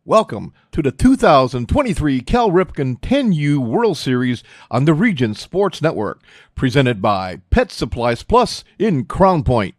Welcome to the 2023 Cal Ripken 10U World Series on the Region Sports Network, presented by Pet Supplies Plus in Crown Point.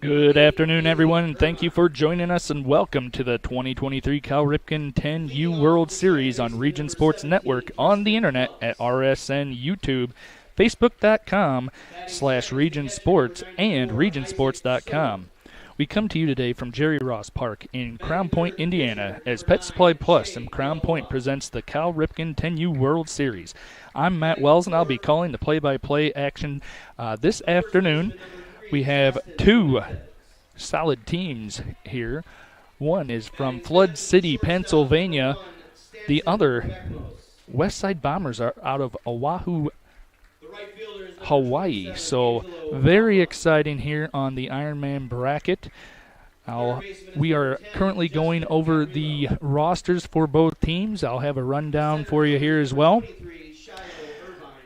Good afternoon, everyone, and thank you for joining us, and welcome to the 2023 Cal Ripken 10U World Series on Region Sports Network on the internet at RSN YouTube, Facebook.com/Region Sports, and RegionSports.com. We come to you today from Jerry Ross Park in Crown Point, Indiana, as Pet Supply Plus and Crown Point presents the Cal Ripken 10U World Series. I'm Matt Wells, and I'll be calling the play-by-play action this afternoon. We have two solid teams here. One is from Flood City, Pennsylvania. The other, Westside Bombers, are out of Oahu, Hawaii. So very exciting here on the Ironman bracket. We are currently going over the rosters for both teams. I'll have a rundown for you here as well.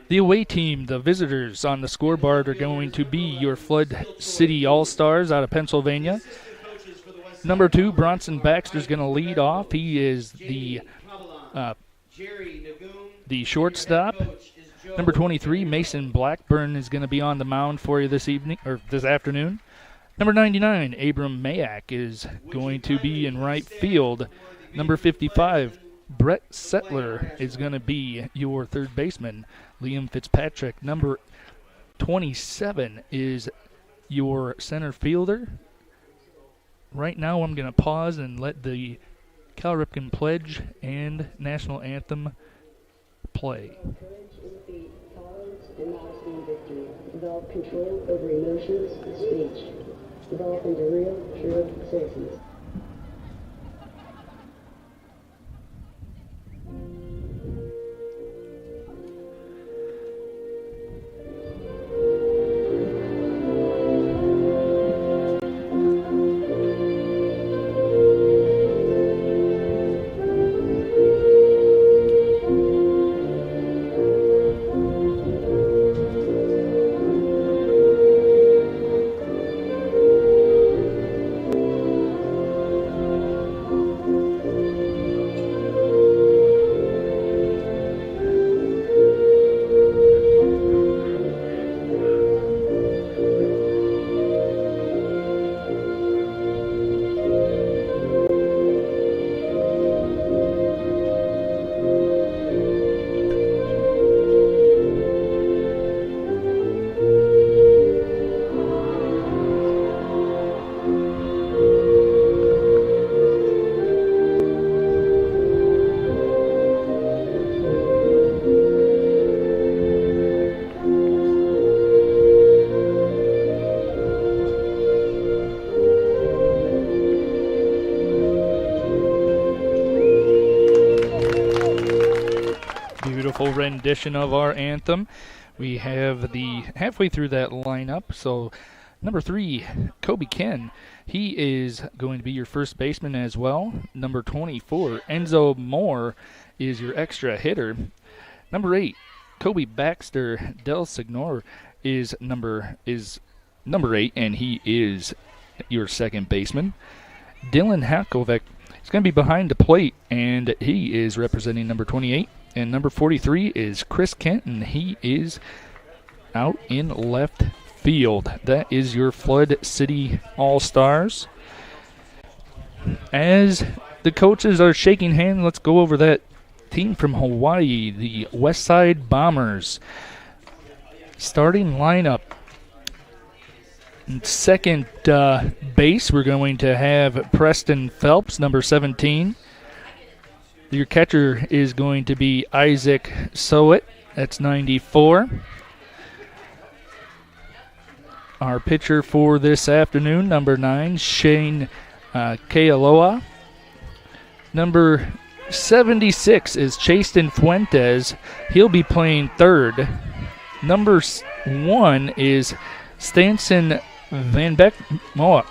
The away team, the visitors on the scoreboard, are going to be your Flood City All-Stars out of Pennsylvania. Number 2, Bronson Baxter, is going to lead off. He is the shortstop. Number 23, Mason Blackburn, is going to be on the mound for you this afternoon. Number 99, Abram Mayak, is going to be in right field. Number 55, Brett Settler, is going to be your third baseman. Liam Fitzpatrick, number 27, is your center fielder. Right now I'm going to pause and let the Cal Ripken Pledge and National Anthem play. Develop control over emotions and speech. Develop into real, true citizens. Rendition of our anthem. We have the halfway through that lineup. So number 3, Kobe Ken, he is going to be your first baseman as well. Number 24, Enzo Moore, is your extra hitter. Number 8, Kobe Baxter Del Signor is number 8, and he is your second baseman. Dylan Hakovic is going to be behind the plate, and he is representing number 28. And number 43 is Chris Kent, and he is out in left field. That is your Flood City All-Stars. As the coaches are shaking hands, let's go over that team from Hawaii, the Westside Bombers. Starting lineup. Second base, we're going to have Preston Phelps, number 17. Your catcher is going to be Isaac Sowit. That's 94. Our pitcher for this afternoon, number 9, Shane Kealoha. Number 76 is Chasten Fuentes. He'll be playing third. Number 1 is Stanson Van Beckmos,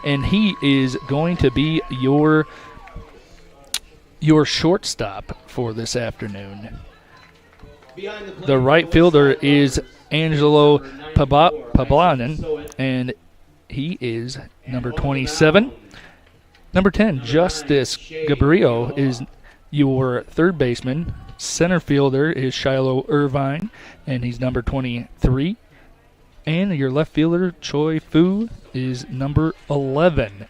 and he is going to be your shortstop for this afternoon. The right fielder is Angelo Pablanen, and he is number 27. Number 10, Justice Gabriel is your third baseman. Center fielder is Shiloh Irvine, and he's number 23. And your left fielder, Choi Fu, is number 11.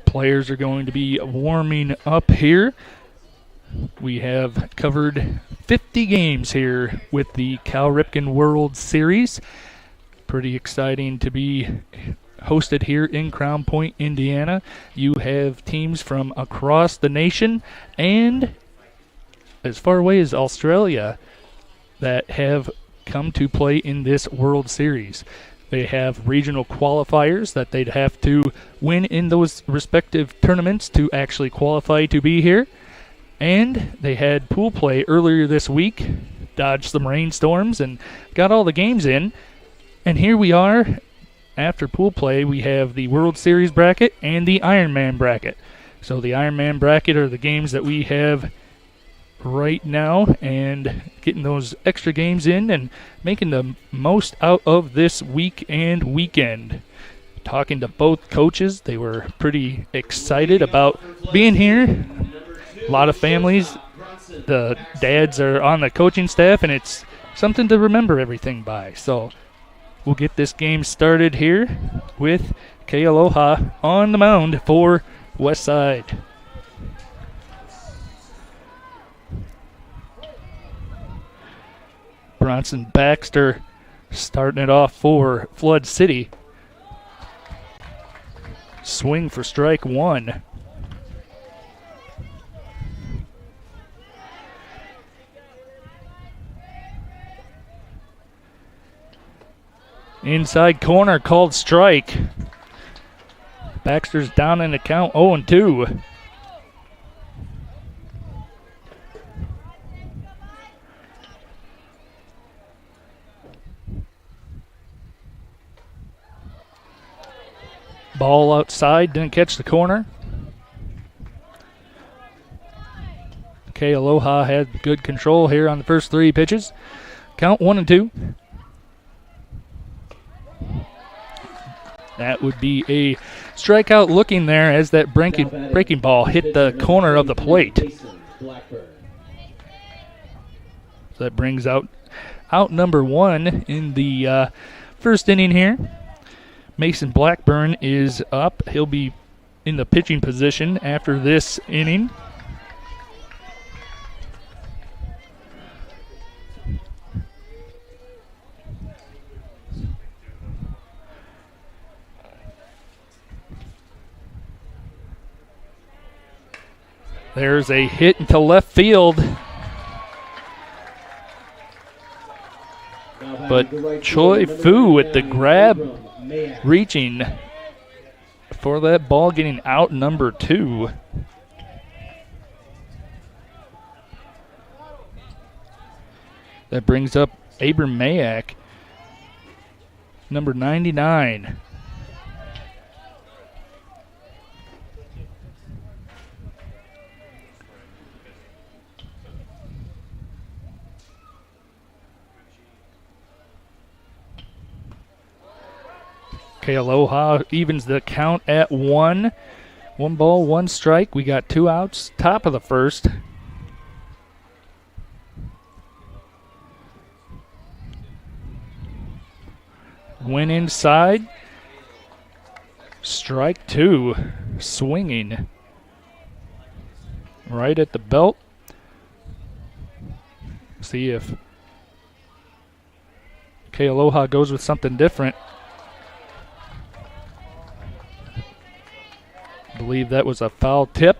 Players are going to be warming up here. We have covered 50 games here with the Cal Ripken World Series. Pretty exciting to be hosted here in Crown Point, Indiana. You have teams from across the nation and as far away as Australia that have come to play in this World Series. They have regional qualifiers that they'd have to win in those respective tournaments to actually qualify to be here. And they had pool play earlier this week, dodged some rainstorms, and got all the games in. And here we are. After pool play, we have the World Series bracket and the Ironman bracket. So the Ironman bracket are the games that we have right now, and getting those extra games in and making the most out of this week and weekend. Talking to both coaches, they were pretty excited about being here. A lot of families, the dads are on the coaching staff, and it's something to remember everything by. So we'll get this game started here with Kealoha on the mound for Westside. Bronson Baxter starting it off for Flood City. Swing for strike one. Inside corner called strike. Baxter's down in the count 0-2. Ball outside, didn't catch the corner. Kealoha had good control here on the first three pitches. Count 1-2. That would be a strikeout looking there as that breaking ball hit the corner of the plate. So that brings out number one in the first inning here. Mason Blackburn is up. He'll be in the pitching position after this inning. There's a hit into left field. But Choi Fu with the grab, reaching for that ball, getting out number two. That brings up Abram Mayak, number 99. Kealoha evens the count at one. 1 ball, 1 strike. We got 2 outs. Top of the first. Went inside. Strike 2. Swinging. Right at the belt. See if Kealoha goes with something different. I believe that was a foul tip.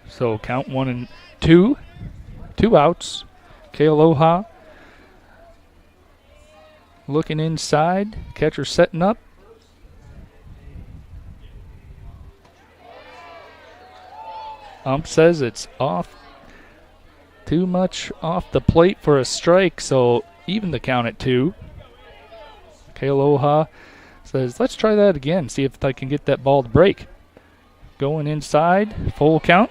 So count 1-2. 2 outs. Kealoha looking inside. Catcher setting up. Ump says it's off. Too much off the plate for a strike, so even the count at 2. Kealoha says, let's try that again, see if I can get that ball to break. Going inside, full count.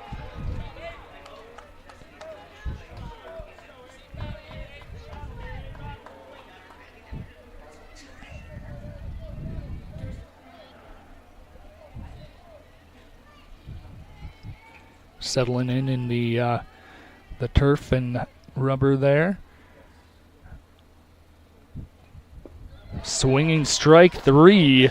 settling in the turf and rubber there. Swinging strike 3.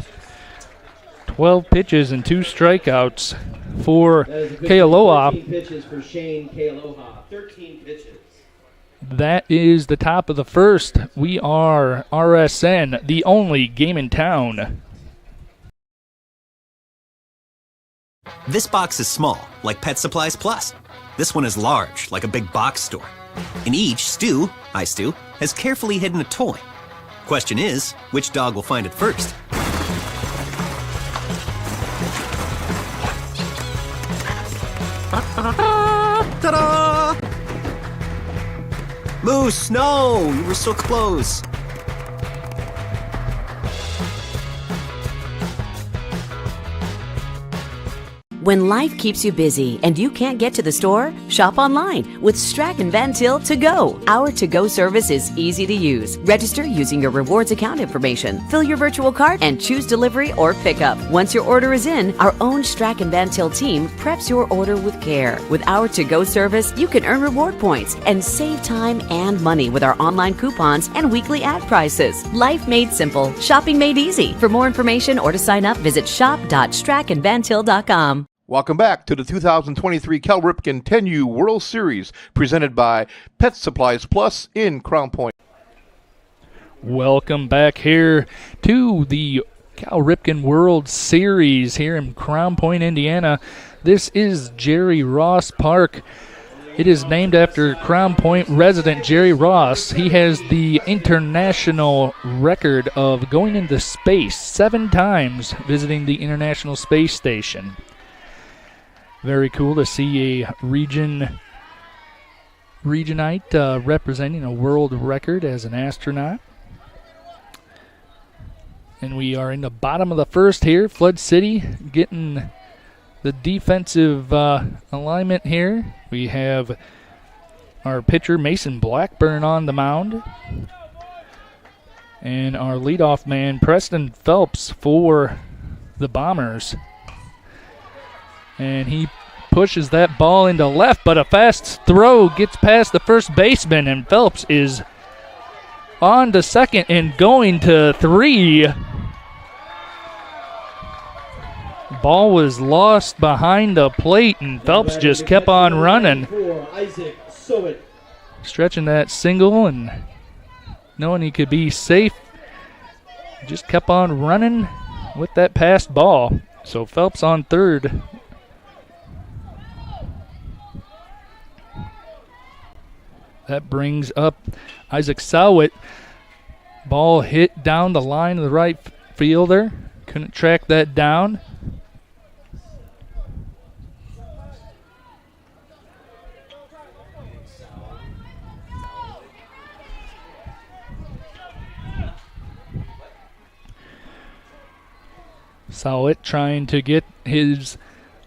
12 pitches and 2 strikeouts for Kealoha. 13 pitches for Shane Kealoha. 13 pitches. That is the top of the first. We are RSN, the only game in town. This box is small, like Pet Supplies Plus. This one is large, like a big box store. In each, Stu, hi Stu, has carefully hidden a toy. Question is, which dog will find it first? Ta-da! Moose, no! You were so close. When life keeps you busy and you can't get to the store, shop online with Strachan Van Til To Go. Our to-go service is easy to use. Register using your rewards account information, fill your virtual cart, and choose delivery or pickup. Once your order is in, our own Strachan Van Til team preps your order with care. With our to-go service, you can earn reward points and save time and money with our online coupons and weekly ad prices. Life made simple, shopping made easy. For more information or to sign up, visit shop.strachanvantil.com. Welcome back to the 2023 Cal Ripken 10U World Series, presented by Pet Supplies Plus in Crown Point. Welcome back here to the Cal Ripken World Series here in Crown Point, Indiana. This is Jerry Ross Park. It is named after Crown Point resident Jerry Ross. He has the international record of going into space 7 times, visiting the International Space Station. Very cool to see a regionite representing a world record as an astronaut. And we are in the bottom of the first here. Flood City getting the defensive alignment here. We have our pitcher Mason Blackburn on the mound. And our leadoff man Preston Phelps for the Bombers. And he pushes that ball into left, but a fast throw gets past the first baseman, and Phelps is on to second and going to 3. Ball was lost behind the plate, and Phelps just kept on running. Stretching that single and knowing he could be safe, just kept on running with that passed ball. So Phelps on third. That brings up Isaac Sowit. Ball hit down the line of the right fielder. Couldn't track that down. Sowit trying to get his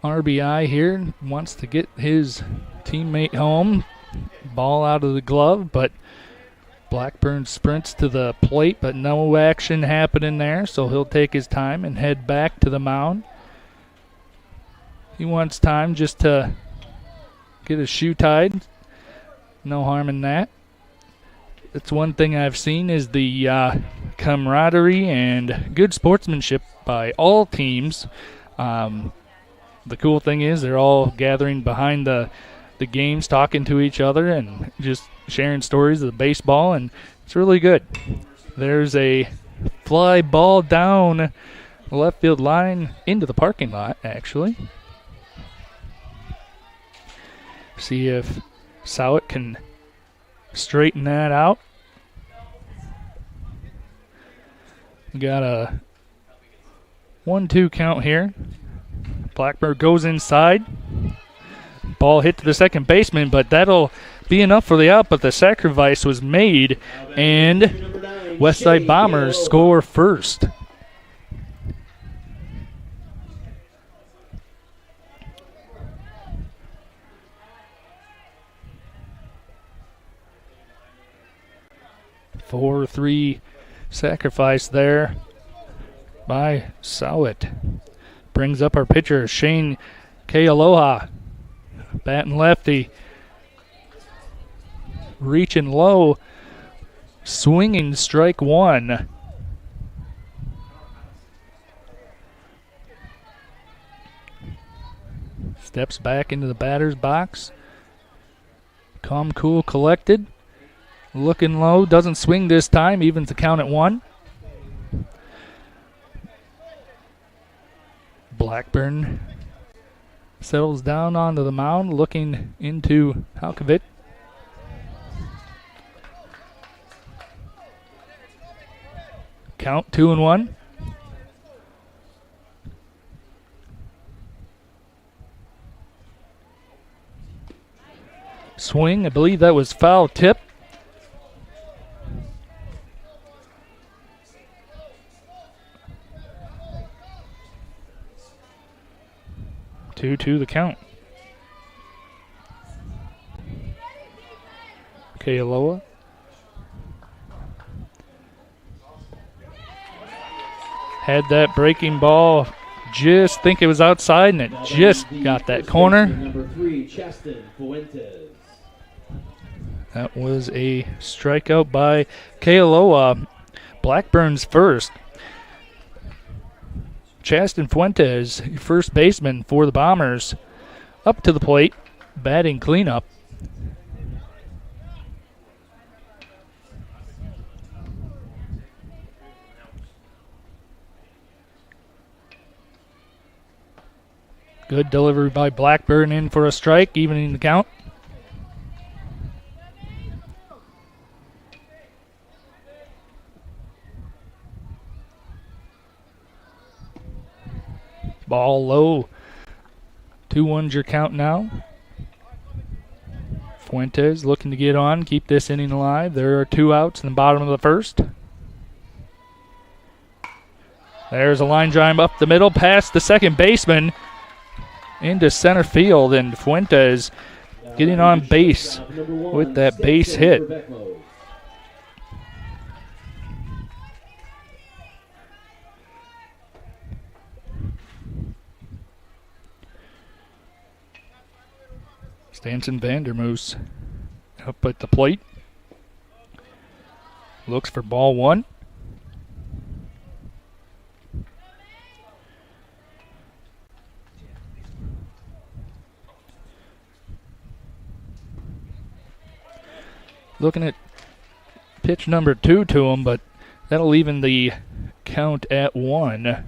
RBI here. Wants to get his teammate home. Ball out of the glove, but Blackburn sprints to the plate, but no action happening there, so he'll take his time and head back to the mound. He wants time just to get his shoe tied. No harm in that. That's one thing I've seen is the camaraderie and good sportsmanship by all teams. The cool thing is they're all gathering behind the games, talking to each other and just sharing stories of the baseball, and it's really good. There's a fly ball down the left field line into the parking lot, actually. See if Sowit can straighten that out. We got a 1-2 count here. Blackburn goes inside. Ball hit to the second baseman, but that'll be enough for the out, but the sacrifice was made, and Westside Bombers score first. Four, 3 sacrifice there by Sowit. Brings up our pitcher, Shane Kealoha, Batting lefty. Reaching low. Swinging strike one. Steps back into the batter's box. Calm, cool, collected. Looking low. Doesn't swing this time. Evens the count at 1. Blackburn settles down onto the mound, looking into Halkovic. Count 2-1. Swing, I believe that was foul tip. Two the count. Kealoha. Had that breaking ball, just think it was outside, and it just got that corner. Number 3, Chaston Fuentes. That was a strikeout by Kealoha. Blackburn's first. Chaston Fuentes, first baseman for the Bombers, up to the plate, batting cleanup. Good delivery by Blackburn, in for a strike, evening the count. Ball low. 2-1's your count now. Fuentes looking to get on, keep this inning alive. There are 2 outs in the bottom of the first. There's a line drive up the middle, past the second baseman, into center field, and Fuentes getting on base with that base hit. Stanson Vandermoos up at the plate. Looks for ball 1. Looking at pitch number 2 to him, but that'll even the count at 1.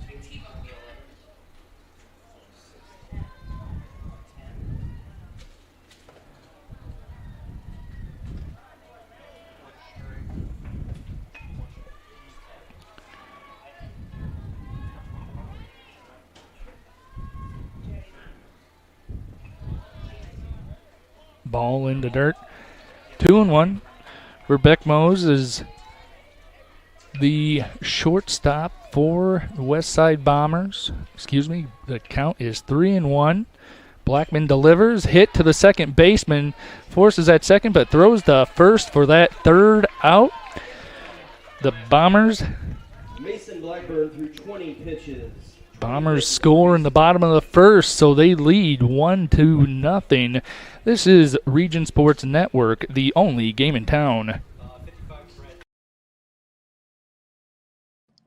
Ball in the dirt. 2-1 for Beckmose is the shortstop for the Westside Bombers. Excuse me, the count is 3-1. Blackman delivers, hit to the second baseman, forces at second, but throws to first for that third out. The Bombers. Mason Blackburn threw 20 pitches. Bombers score in the bottom of the first, so they lead 1-0. This is Region Sports Network, the only game in town.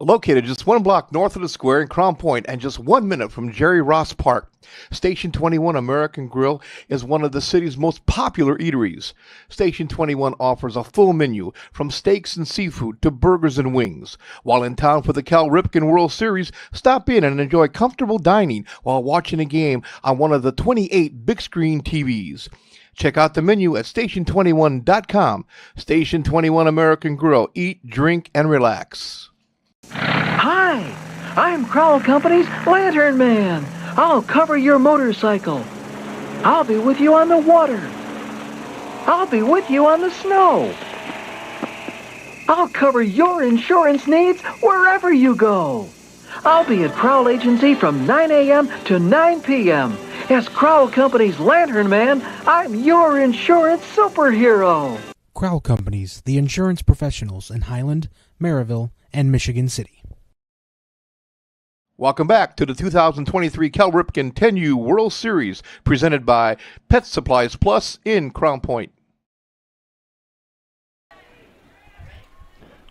Located just 1 block north of the square in Crown Point and just 1 minute from Jerry Ross Park, Station 21 American Grill is one of the city's most popular eateries. Station 21 offers a full menu from steaks and seafood to burgers and wings. While in town for the Cal Ripken World Series, stop in and enjoy comfortable dining while watching a game on one of the 28 big screen TVs. Check out the menu at station21.com. Station 21 American Grill. Eat, drink, and relax. Hi, I'm Crowell Company's Lantern Man. I'll cover your motorcycle. I'll be with you on the water. I'll be with you on the snow. I'll cover your insurance needs wherever you go. I'll be at Crowell Agency from 9 a.m. to 9 p.m. As Crowell Company's Lantern Man, I'm your insurance superhero. Crowell Companies, the insurance professionals in Highland, Maryville, and Michigan City. Welcome back to the 2023 Cal Ripken 10U World Series, presented by Pet Supplies Plus in Crown Point.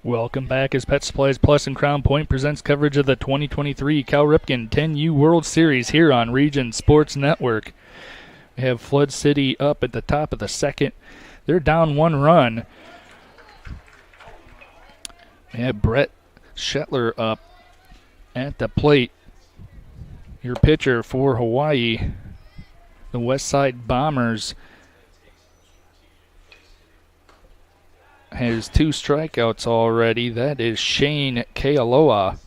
Welcome back as Pet Supplies Plus in Crown Point presents coverage of the 2023 Cal Ripken 10U World Series here on Region Sports Network. We have Flood City up at the top of the second. They're down 1 run. We have Brett Shetler up at the plate. Your pitcher for Hawaii, the Westside Bombers, has 2 strikeouts already. That is Shane Kealoha.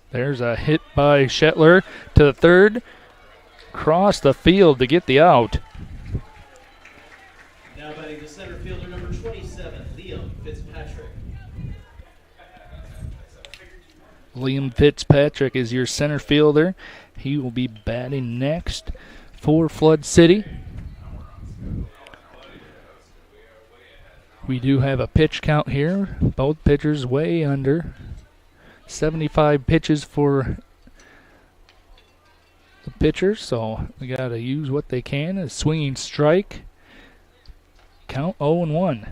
There's a hit by Shetler to the third. Cross the field to get the out. Now batting the center fielder, number 27, Liam Fitzpatrick. Liam Fitzpatrick is your center fielder. He will be batting next for Flood City. We do have a pitch count here. Both pitchers way under. 75 pitches for the pitcher, so we got to use what they can. A swinging strike. Count 0-1.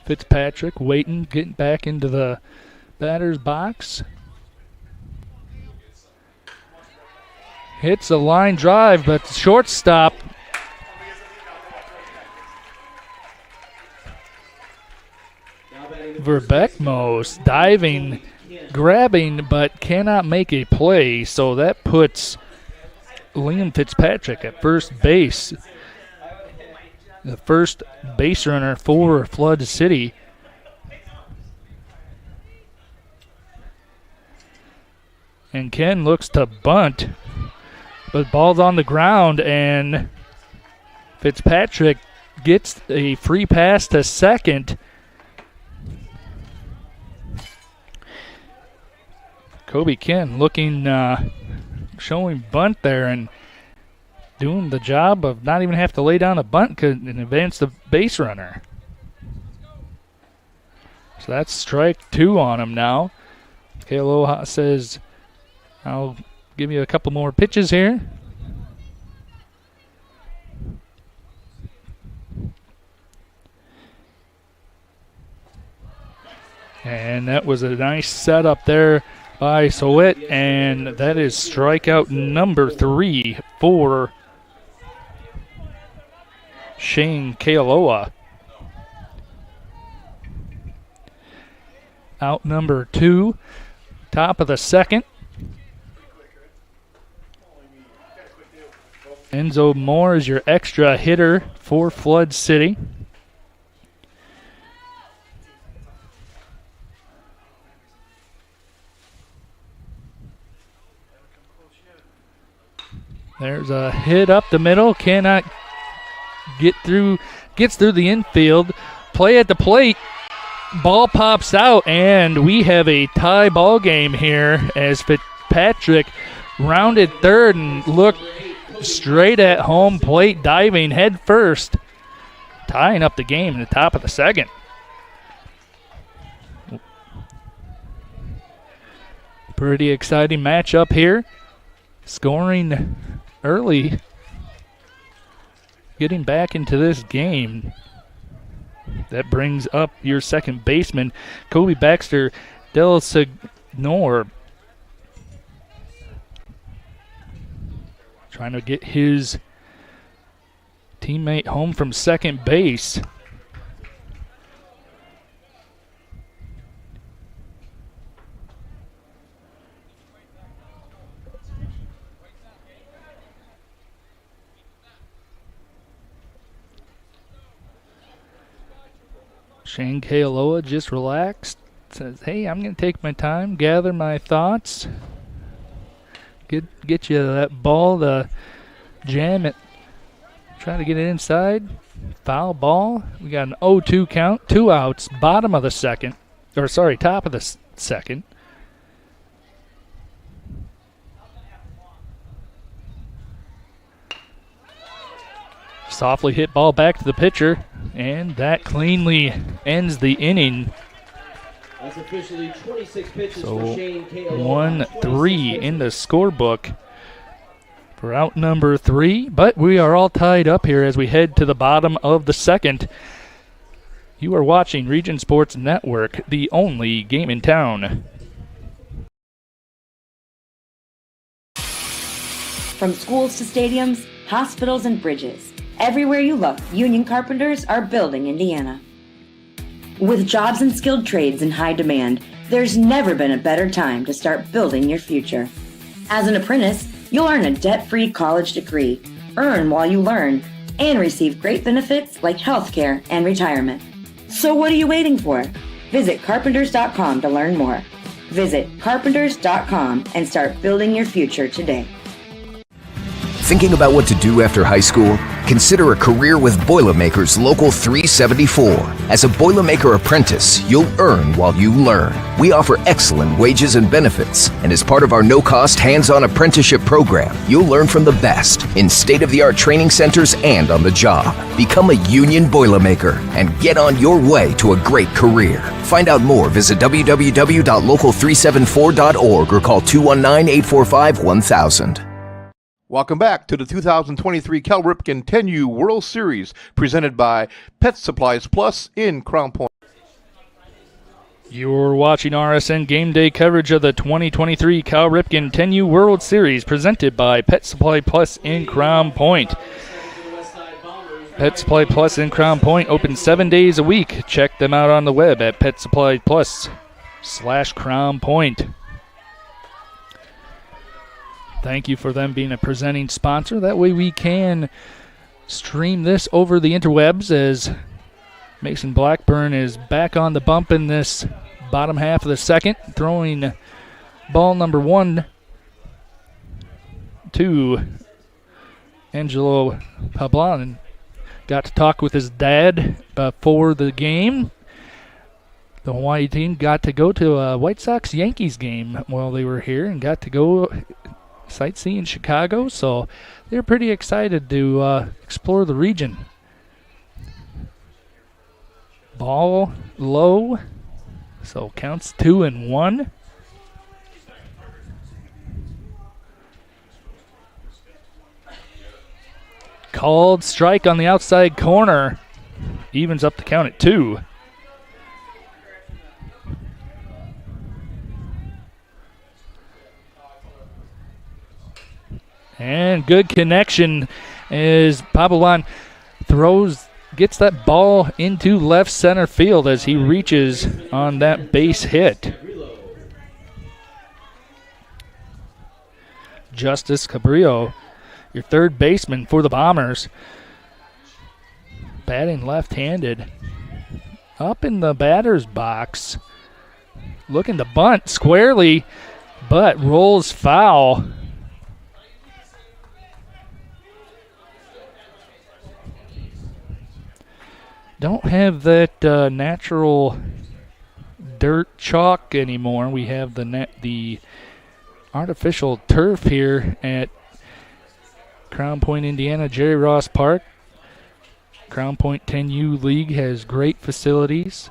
Fitzpatrick waiting, getting back into the batter's box. Hits a line drive, but shortstop. Verbekmos diving, grabbing, but cannot make a play, so that puts Liam Fitzpatrick at first base. The first base runner for Flood City. And Ken looks to bunt, but ball's on the ground, and Fitzpatrick gets a free pass to second. Kobe Ken looking, showing bunt there and doing the job of not even have to lay down a bunt and advance the base runner. So that's strike 2 on him now. Kealoha says, I'll give you a couple more pitches here. And that was a nice setup there by Sowet, and that is strikeout number 3 for Shane Kealoha. Out number 2, top of the second. Enzo Moore is your extra hitter for Flood City. There's a hit up the middle. Cannot get through. Gets through the infield. Play at the plate. Ball pops out, and we have a tie ball game here as Fitzpatrick rounded third and looked straight at home plate, diving head first, tying up the game in the top of the second. Pretty exciting matchup here. Scoring early, getting back into this game. That brings up your second baseman, Kobe Baxter Del Signor. Trying to get his teammate home from second base. Shane Kealoha just relaxed. Says, hey, I'm going to take my time, gather my thoughts. Get you that ball, the jam it. Trying to get it inside. Foul ball. We got an 0-2 count. 2 outs. Bottom of the second. Or, sorry, top of the second. Softly hit ball back to the pitcher, and that cleanly ends the inning. That's officially 26 pitches So for Shane K.O. 1-3 in the scorebook for out number 3, but we are all tied up here as we head to the bottom of the second. You are watching Region Sports Network, the only game in town. From schools to stadiums, hospitals and bridges, everywhere you look, union carpenters are building Indiana. With jobs and skilled trades in high demand, there's never been a better time to start building your future. As an apprentice, you'll earn a debt-free college degree, earn while you learn, and receive great benefits like healthcare and retirement. So what are you waiting for? Visit carpenters.com to learn more. Visit carpenters.com and start building your future today. Thinking about what to do after high school? Consider a career with Boilermakers Local 374. As a Boilermaker apprentice, you'll earn while you learn. We offer excellent wages and benefits, and as part of our no-cost hands-on apprenticeship program, you'll learn from the best in state-of-the-art training centers and on the job. Become a union Boilermaker and get on your way to a great career. Find out more, visit www.local374.org or call 219-845-1000. Welcome back to the 2023 Cal Ripken 10U World Series, presented by Pet Supplies Plus in Crown Point. You're watching RSN Game Day coverage of the 2023 Cal Ripken 10U World Series, presented by Pet Supply Plus in Crown Point. Pet Supply Plus in Crown Point open 7 days a week. Check them out on the web at PetSupplyPlus/Crown Point. Thank you for them being a presenting sponsor. That way we can stream this over the interwebs as Mason Blackburn is back on the bump in this bottom half of the second, throwing ball number 1 to Angelo Pablan. Got to talk with his dad before the game. The Hawaii team got to go to a White Sox-Yankees game while they were here and got to go sightsee in Chicago, so they're pretty excited to explore the region. Ball low, so counts 2-1. Called strike on the outside corner. Evens up the count at 2. And good connection as Papalan gets that ball into left center field as he reaches on that base hit. Justice Cabrillo, your third baseman for the Bombers, batting left-handed. Up in the batter's box, looking to bunt squarely, but rolls foul. Don't have that natural dirt chalk anymore. We have the artificial turf here at Crown Point, Indiana, Jerry Ross Park. Crown Point 10U League has great facilities,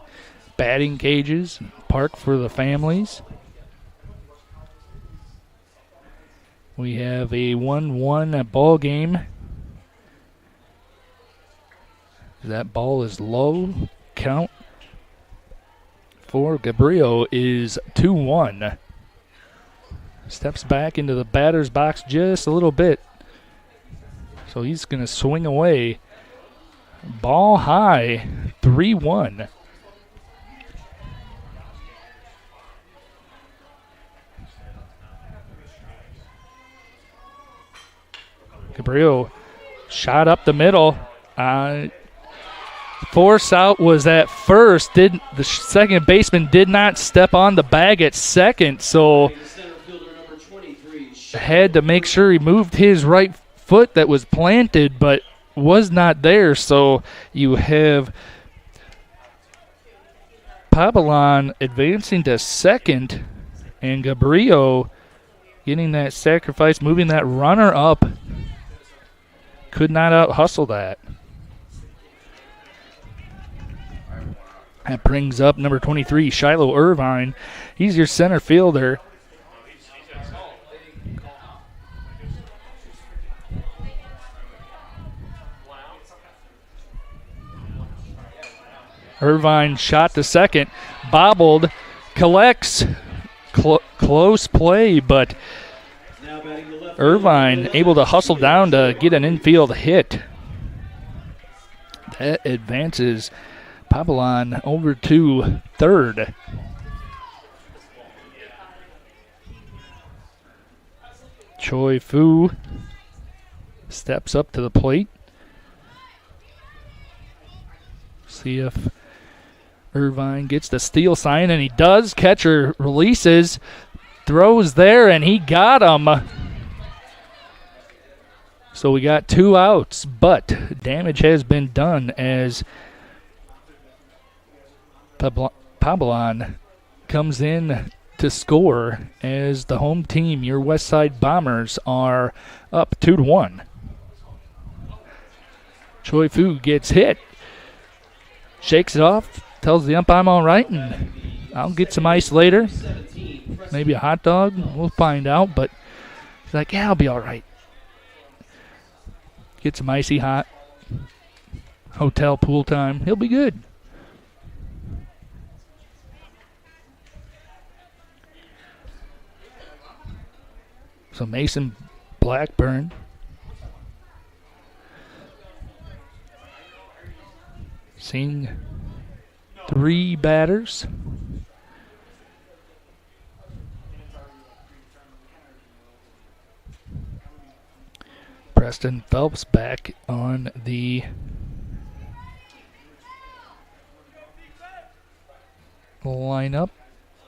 batting cages, park for the families. We have a 1-1 ball game. That ball is low. Count for Gabriel is 2-1. Steps back into the batter's box just a little bit. So he's going to swing away. Ball high, 3-1. Gabriel shot up the middle. Force out was at first. The second baseman did not step on the bag at second, so had to make sure he moved his right foot that was planted but was not there. So you have Papalan advancing to second and Gabriel getting that sacrifice, moving that runner up. Could not out-hustle that. That brings up number 23, Shiloh Irvine. He's your center fielder. Irvine shot to second, bobbled, collects, close play, but Irvine able to hustle down to get an infield hit. That advances Papelon over to third. Choi Fu steps up to the plate. See if Irvine gets the steal sign, and he does. Catcher releases, throws there, and he got him. So we got 2 outs, but damage has been done as Papelon comes in to score as the home team, your Westside Bombers, are up 2-1. Choi Fu gets hit, shakes it off, tells the ump I'm all right, and I'll get some ice later. Maybe a hot dog. We'll find out, but he's like, yeah, I'll be all right. Get some icy hot hotel pool time. He'll be good. So Mason Blackburn seeing 3 batters. Preston Phelps back on the lineup.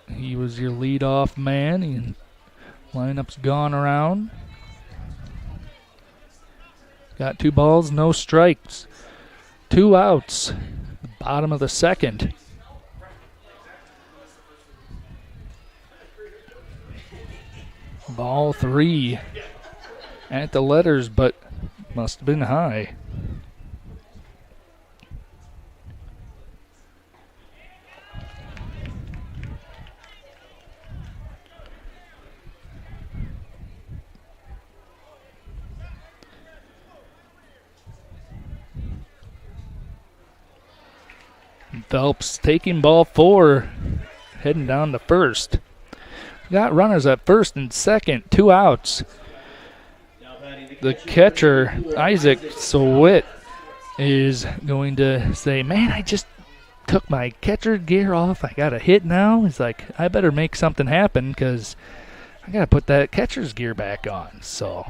He was your leadoff man, and lineup's gone around. Got 2 balls, no strikes. 2 outs. The bottom of the second. Ball 3 at the letters, but must have been high. Phelps taking ball 4, heading down to first. Got runners at first and second, 2 outs. The catcher, Isaac Sowit, is going to say, man, I just took my catcher gear off. I got a hit now. He's like, I better make something happen because I got to put that catcher's gear back on. So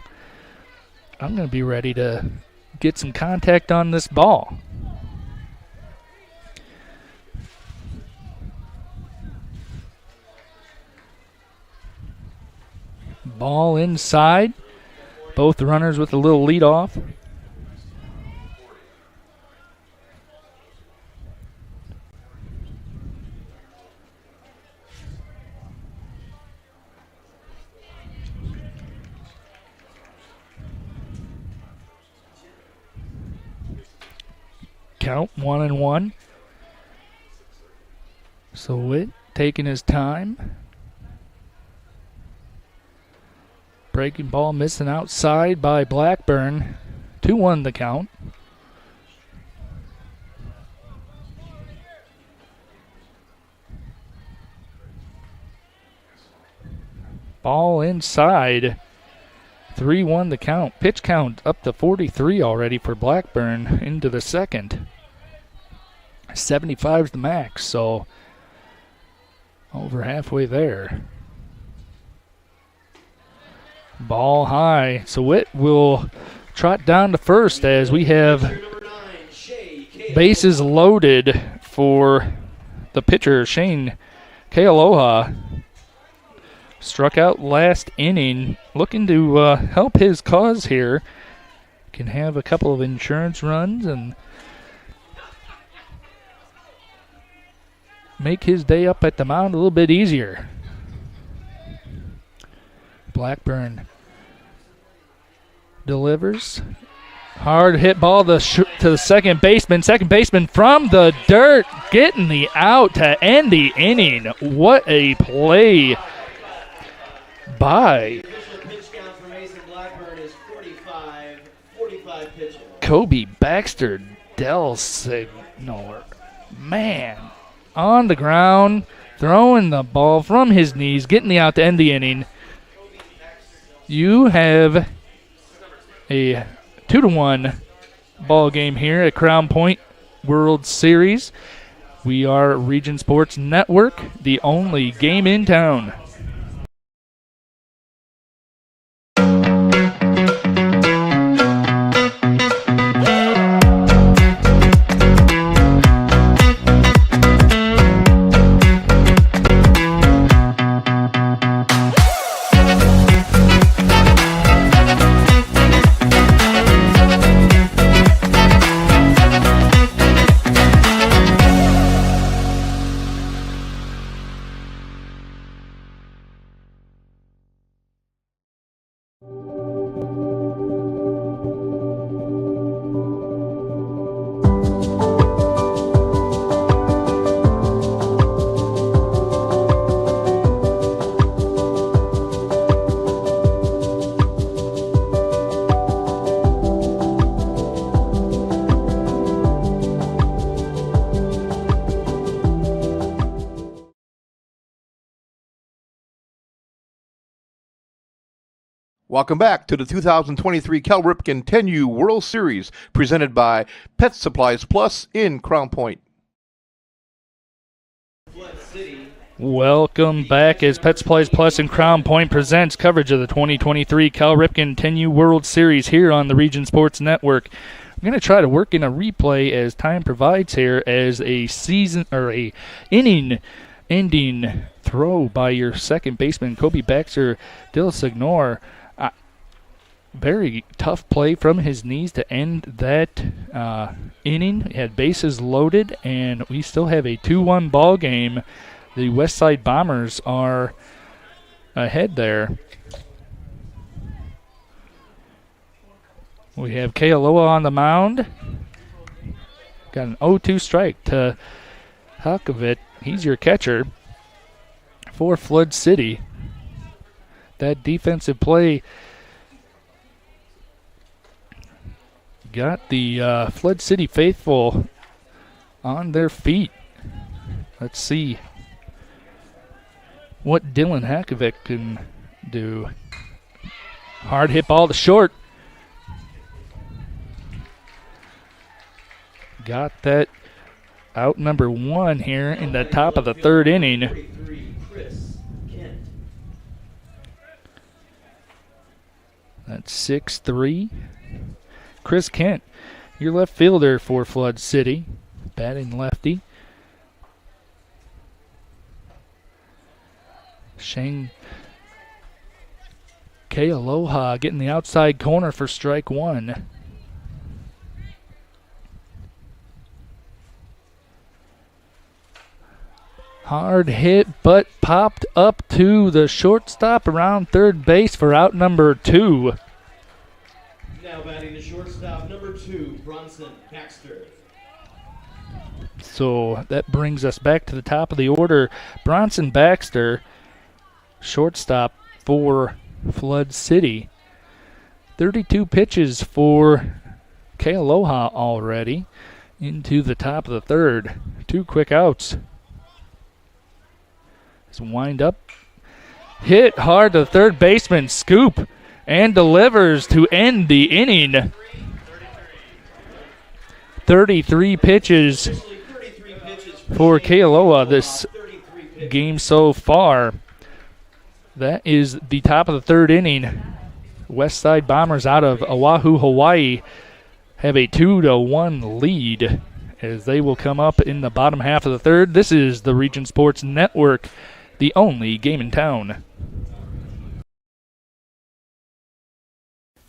I'm going to be ready to get some contact on this ball. Ball inside. Both runners with a little lead off. Count 1-1. So Witt taking his time. Breaking ball missing outside by Blackburn. 2-1 the count. Ball inside. 3-1 the count. Pitch count up to 43 already for Blackburn into the second. 75 is the max, so over halfway there. Ball high. So Witt will trot down to first as we have bases loaded for the pitcher, Shane Kealoha. Struck out last inning, looking to help his cause here. Can have a couple of insurance runs and make his day up at the mound a little bit easier. Blackburn delivers. Hard hit ball to the second baseman. Second baseman from the dirt, getting the out to end the inning. What a play by Kobe Baxter Del Signor. Man, on the ground, throwing the ball from his knees, getting the out to end the inning. You have a 2-1 ball game here at Crown Point World Series. We are Region Sports Network, the only game in town. Welcome back to the 2023 Cal Ripken 10U World Series presented by Pet Supplies Plus in Crown Point. Welcome back as Pet Supplies Plus in Crown Point presents coverage of the 2023 Cal Ripken 10U World Series here on the Region Sports Network. I'm going to try to work in a replay as time provides here as a inning-ending throw by your second baseman, Kobe Baxter Del Signor. Very tough play from his knees to end that inning. He had bases loaded, and we still have a 2-1 ball game. The Westside Bombers are ahead there. We have Kealoha on the mound. Got an 0-2 strike to Hakovic. He's your catcher for Flood City. That defensive play got the Flood City faithful on their feet. Let's see what Dylan Hakovic can do. Hard hit ball to short. Got that out number one here in the top of the third inning. That's 6-3. Chris Kent, your left fielder for Flood City, batting lefty. Shane Kealoha getting the outside corner for strike one. Hard hit, but popped up to the shortstop around third base for out number two. Now batting the shortstop, number 2, Bronson Baxter. So that brings us back to the top of the order. Bronson Baxter, shortstop for Flood City. 32 pitches for Kealoha already into the top of the third. 2 quick outs. This wind up. Hit hard to the third baseman. Scoop. And delivers to end the inning. 33 pitches for Kealoha this game so far. That is the top of the third inning. Westside Bombers out of Oahu, Hawaii have a 2-1 lead as they will come up in the bottom half of the third. This is the Region Sports Network, the only game in town.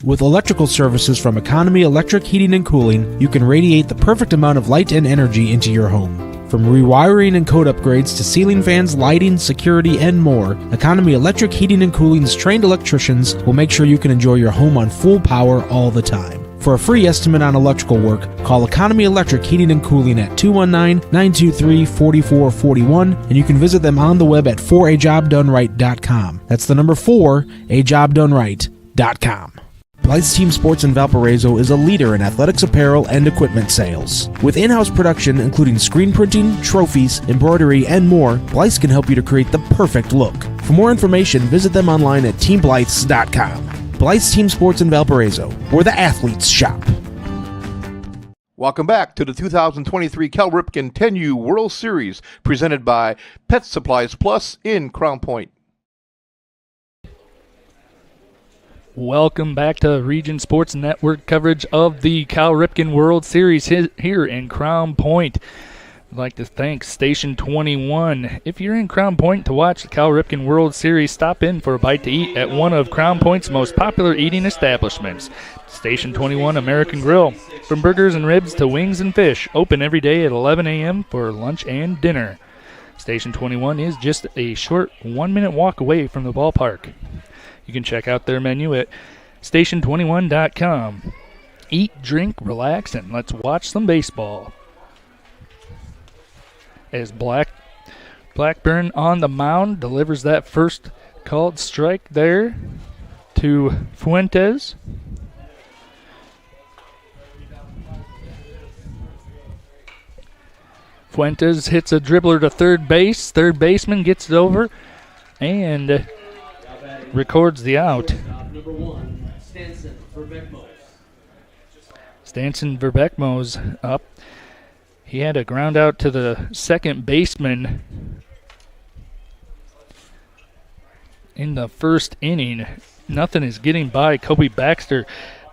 With electrical services from Economy Electric Heating and Cooling, you can radiate the perfect amount of light and energy into your home. From rewiring and code upgrades to ceiling fans, lighting, security, and more, Economy Electric Heating and Cooling's trained electricians will make sure you can enjoy your home on full power all the time. For a free estimate on electrical work, call Economy Electric Heating and Cooling at 219-923-4441, and you can visit them on the web at 4ajobdoneright.com. That's the number 4ajobdoneright.com. Blythe's Team Sports in Valparaiso is a leader in athletics apparel and equipment sales. With in-house production including screen printing, trophies, embroidery, and more, Blythe's can help you to create the perfect look. For more information, visit them online at teamblythes.com. Blythe's Team Sports in Valparaiso, where the athletes shop. Welcome back to the 2023 Cal Ripken 10U World Series, presented by Pet Supplies Plus in Crown Point. Welcome back to Region Sports Network coverage of the Cal Ripken World Series here in Crown Point. I'd like to thank Station 21. If you're in Crown Point to watch the Cal Ripken World Series, stop in for a bite to eat at one of Crown Point's most popular eating establishments, Station 21 American Grill. From burgers and ribs to wings and fish, open every day at 11 a.m. for lunch and dinner. Station 21 is just a short 1-minute walk away from the ballpark. You can check out their menu at station21.com. Eat, drink, relax, and let's watch some baseball. As Blackburn on the mound delivers that first called strike there to Fuentes. Fuentes hits a dribbler to third base. Third baseman gets it over and records the out. Number 1, Stanson Verbeckmos. Stanson Verbeckmos up. He had a ground out to the second baseman in the first inning. Nothing is getting by Kobe Baxter.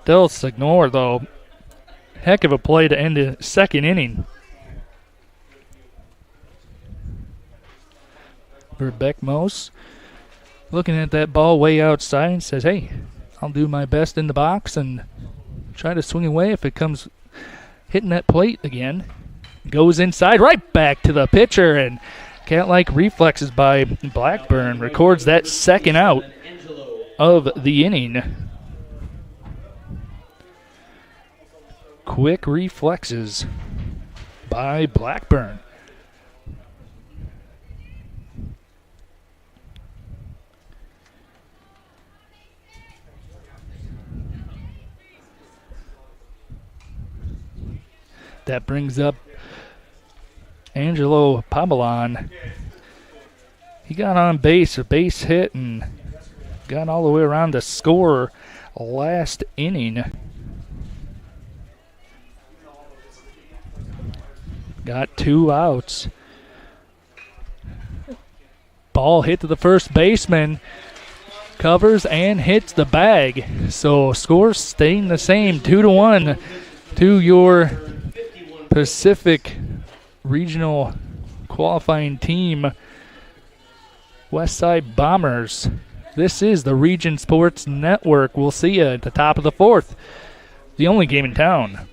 Del Signor, though, heck of a play to end the second inning. Verbeckmos looking at that ball way outside and says, hey, I'll do my best in the box and try to swing away if it comes hitting that plate again. Goes inside, right back to the pitcher, and cat-like reflexes by Blackburn records that second out of the inning. Quick reflexes by Blackburn. That brings up Angelo Pabalon. He got on base, a base hit, and got all the way around to score last inning. Got 2 outs. Ball hit to the first baseman. Covers and hits the bag. So scores staying the same, 2-1 to your Pacific Regional qualifying team, Westside Bombers. This is the Region Sports Network. We'll see you at the top of the 4th. The only game in town.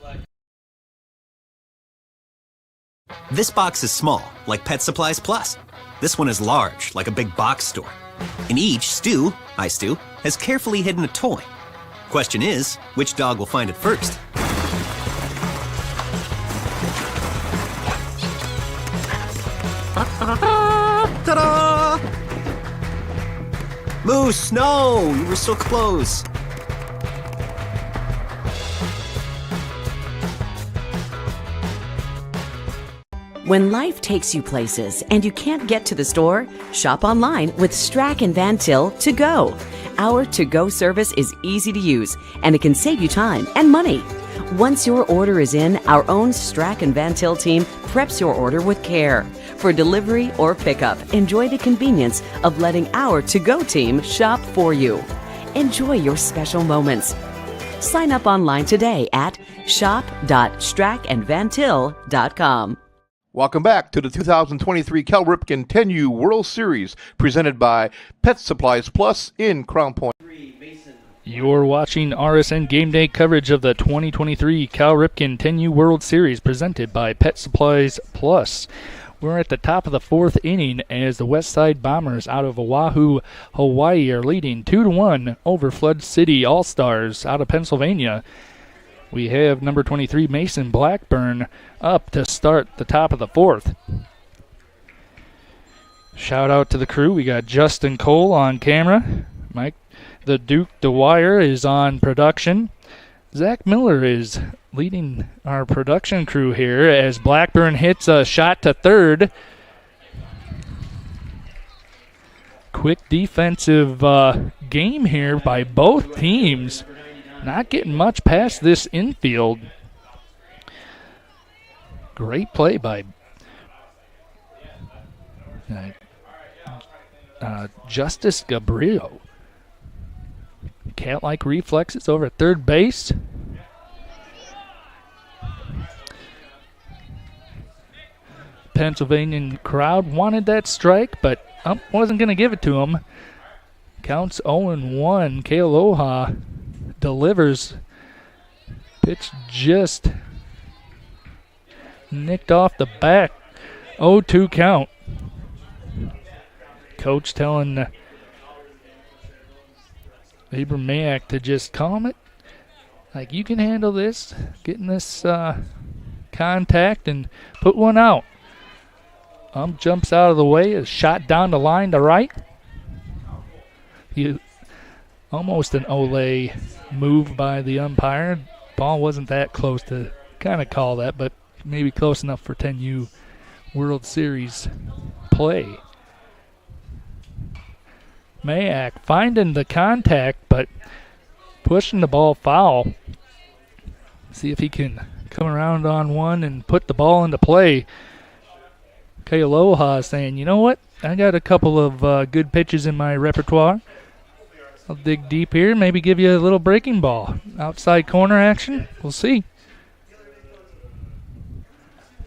This box is small, like Pet Supplies Plus. This one is large, like a big box store. In each, Stu, has carefully hidden a toy. Question is, which dog will find it first? Ta-da! Moose, no! You were so close. When life takes you places and you can't get to the store, shop online with Strack and Van Til to go. Our to-go service is easy to use, and it can save you time and money. Once your order is in, our own Strack and Van Til team preps your order with care. For delivery or pickup, enjoy the convenience of letting our to-go team shop for you. Enjoy your special moments. Sign up online today at shop.strackandvantil.com. Welcome back to the 2023 Cal Ripken 10U World Series, presented by Pet Supplies Plus in Crown Point. You're watching RSN Game Day coverage of the 2023 Cal Ripken 10U World Series, presented by Pet Supplies Plus. We're at the top of the 4th inning as the Westside Bombers out of Oahu, Hawaii are leading 2-1 over Flood City All-Stars out of Pennsylvania. We have number 23, Mason Blackburn, up to start the top of the 4th. Shout out to the crew. We got Justin Cole on camera. Mike the Duke Dwyer is on production. Zach Miller is leading our production crew here as Blackburn hits a shot to third. Quick defensive game here by both teams. Not getting much past this infield. Great play by Justice Gabriel. Cat-like reflexes over at third base. Pennsylvania crowd wanted that strike, but wasn't going to give it to him. Counts 0-1. Kealoha delivers. Pitch just nicked off the back. 0-2 count. Coach telling Abram Mayak to just calm it. Like, you can handle this. Getting this contact and put one out. Jumps out of the way. A shot down the line to right. Almost an Olay move by the umpire. Ball wasn't that close to kind of call that, but maybe close enough for 10U World Series play. Mayak finding the contact, but pushing the ball foul. See if he can come around on one and put the ball into play. Kealoha saying, you know what? I got a couple of good pitches in my repertoire. I'll dig deep here, maybe give you a little breaking ball. Outside corner action, we'll see.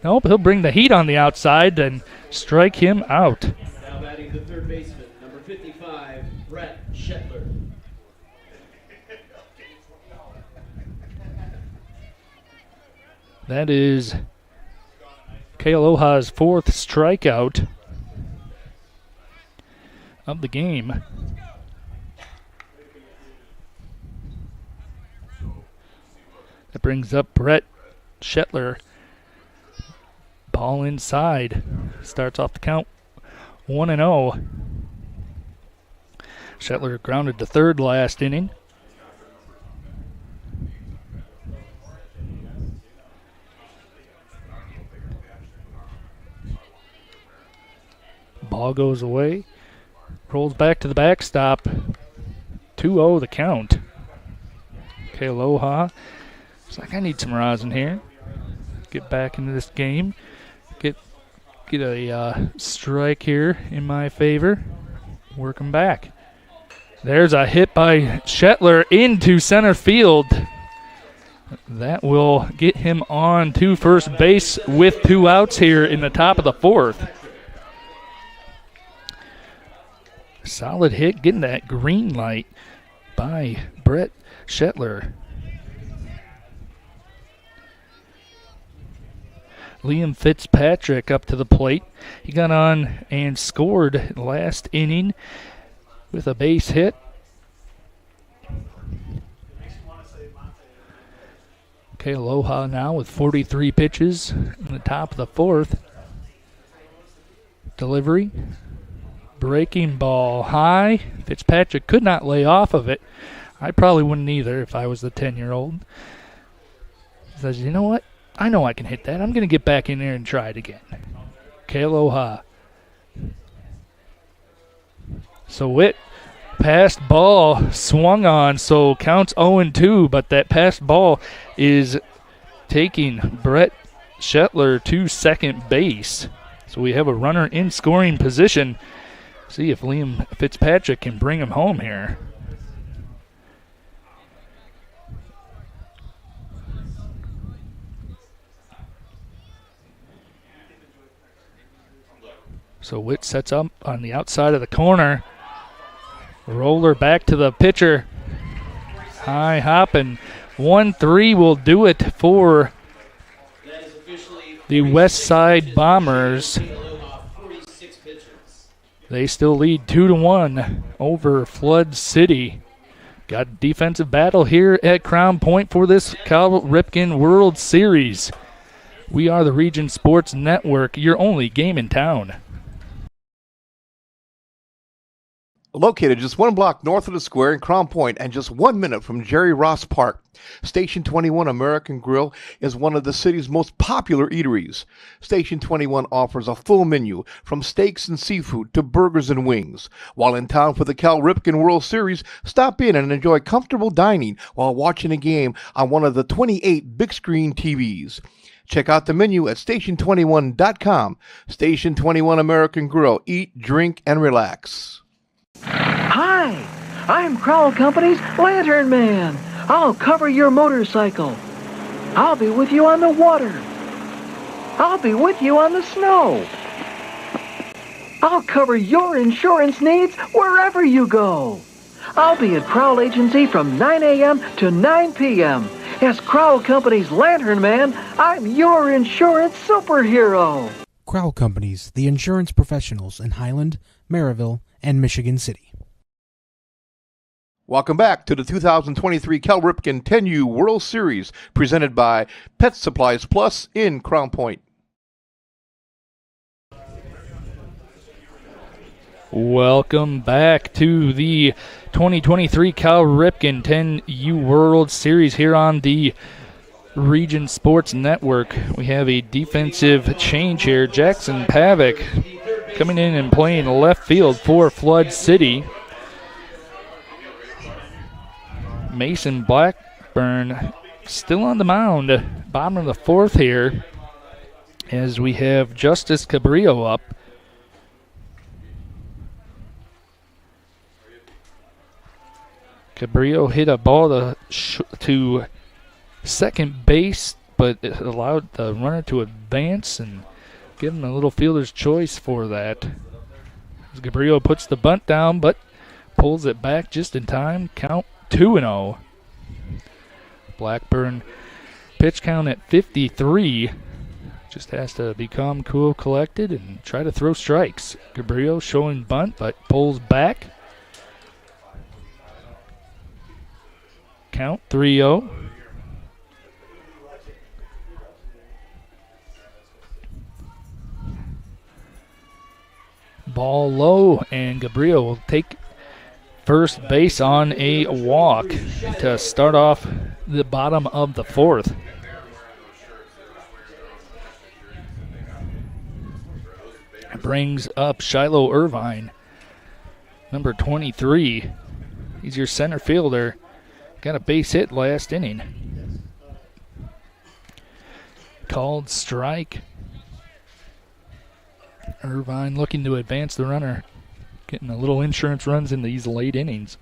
Nope, he'll bring the heat on the outside and strike him out. Now batting the third baseman, number 55, Brett Shetler. That is Kealoha's 4th strikeout of the game. That brings up Brett Shetler. Ball inside. Starts off the count 1-0. Shetler grounded to third last inning. Ball goes away. Rolls back to the backstop. 2-0 the count. Kealoha. It's like, I need some rosin here. Get back into this game. Get a strike here in my favor. Work him back. There's a hit by Shetler into center field. That will get him on to first base with 2 outs here in the top of the 4th. Solid hit, getting that green light by Brett Shetler. Liam Fitzpatrick up to the plate. He got on and scored last inning with a base hit. Kealoha now with 43 pitches in the top of the 4th. Delivery. Breaking ball high. Fitzpatrick could not lay off of it. I probably wouldn't either if I was the 10-year-old. He says, you know what? I know I can hit that. I'm going to get back in there and try it again. Kealoha. So Witt, passed ball swung on, so counts 0-2, but that passed ball is taking Brett Shetler to second base. So we have a runner in scoring position. See if Liam Fitzpatrick can bring him home here. So Witt sets up on the outside of the corner. Roller back to the pitcher. High hopping. 1-3 will do it for the Westside Bombers. They still lead 2-1 over Flood City. Got a defensive battle here at Crown Point for this Cal Ripken World Series. We are the Region Sports Network, your only game in town. Located just 1 block north of the square in Crown Point and just 1 minute from Jerry Ross Park, Station 21 American Grill is one of the city's most popular eateries. Station 21 offers a full menu from steaks and seafood to burgers and wings. While in town for the Cal Ripken World Series, stop in and enjoy comfortable dining while watching a game on one of the 28 big screen TVs. Check out the menu at station21.com. Station 21 American Grill. Eat, drink, and relax. Hi, I'm Crowell Company's Lantern Man. I'll cover your motorcycle. I'll be with you on the water. I'll be with you on the snow. I'll cover your insurance needs wherever you go. I'll be at Crowell Agency from 9 a.m. to 9 p.m. As Crowell Company's Lantern Man, I'm your insurance superhero. Crowell Companies, the insurance professionals in Highland, Maryville, and Michigan City. Welcome back to the 2023 Cal Ripken 10U World Series, presented by Pet Supplies Plus in Crown Point. Welcome back to the 2023 Cal Ripken 10U World Series here on the Region Sports Network. We have a defensive change here. Jackson Pavick coming in and playing left field for Flood City. Mason Blackburn still on the mound, bottom of the fourth here, as we have Justice Cabrillo up. Cabrillo hit a ball to second base, but it allowed the runner to advance and give him a little fielder's choice for that. As Cabrillo puts the bunt down, but pulls it back just in time. Count 2-0. Blackburn pitch count at 53. Just has to become cool, collected, and try to throw strikes. Cabrillo showing bunt, but pulls back. Count 3-0. Ball low, and Cabrillo will take first base on a walk to start off the bottom of the fourth. Brings up Shiloh Irvine, number 23. He's your center fielder. Got a base hit last inning. Called strike. Irvine looking to advance the runner. Getting a little insurance runs in these late innings.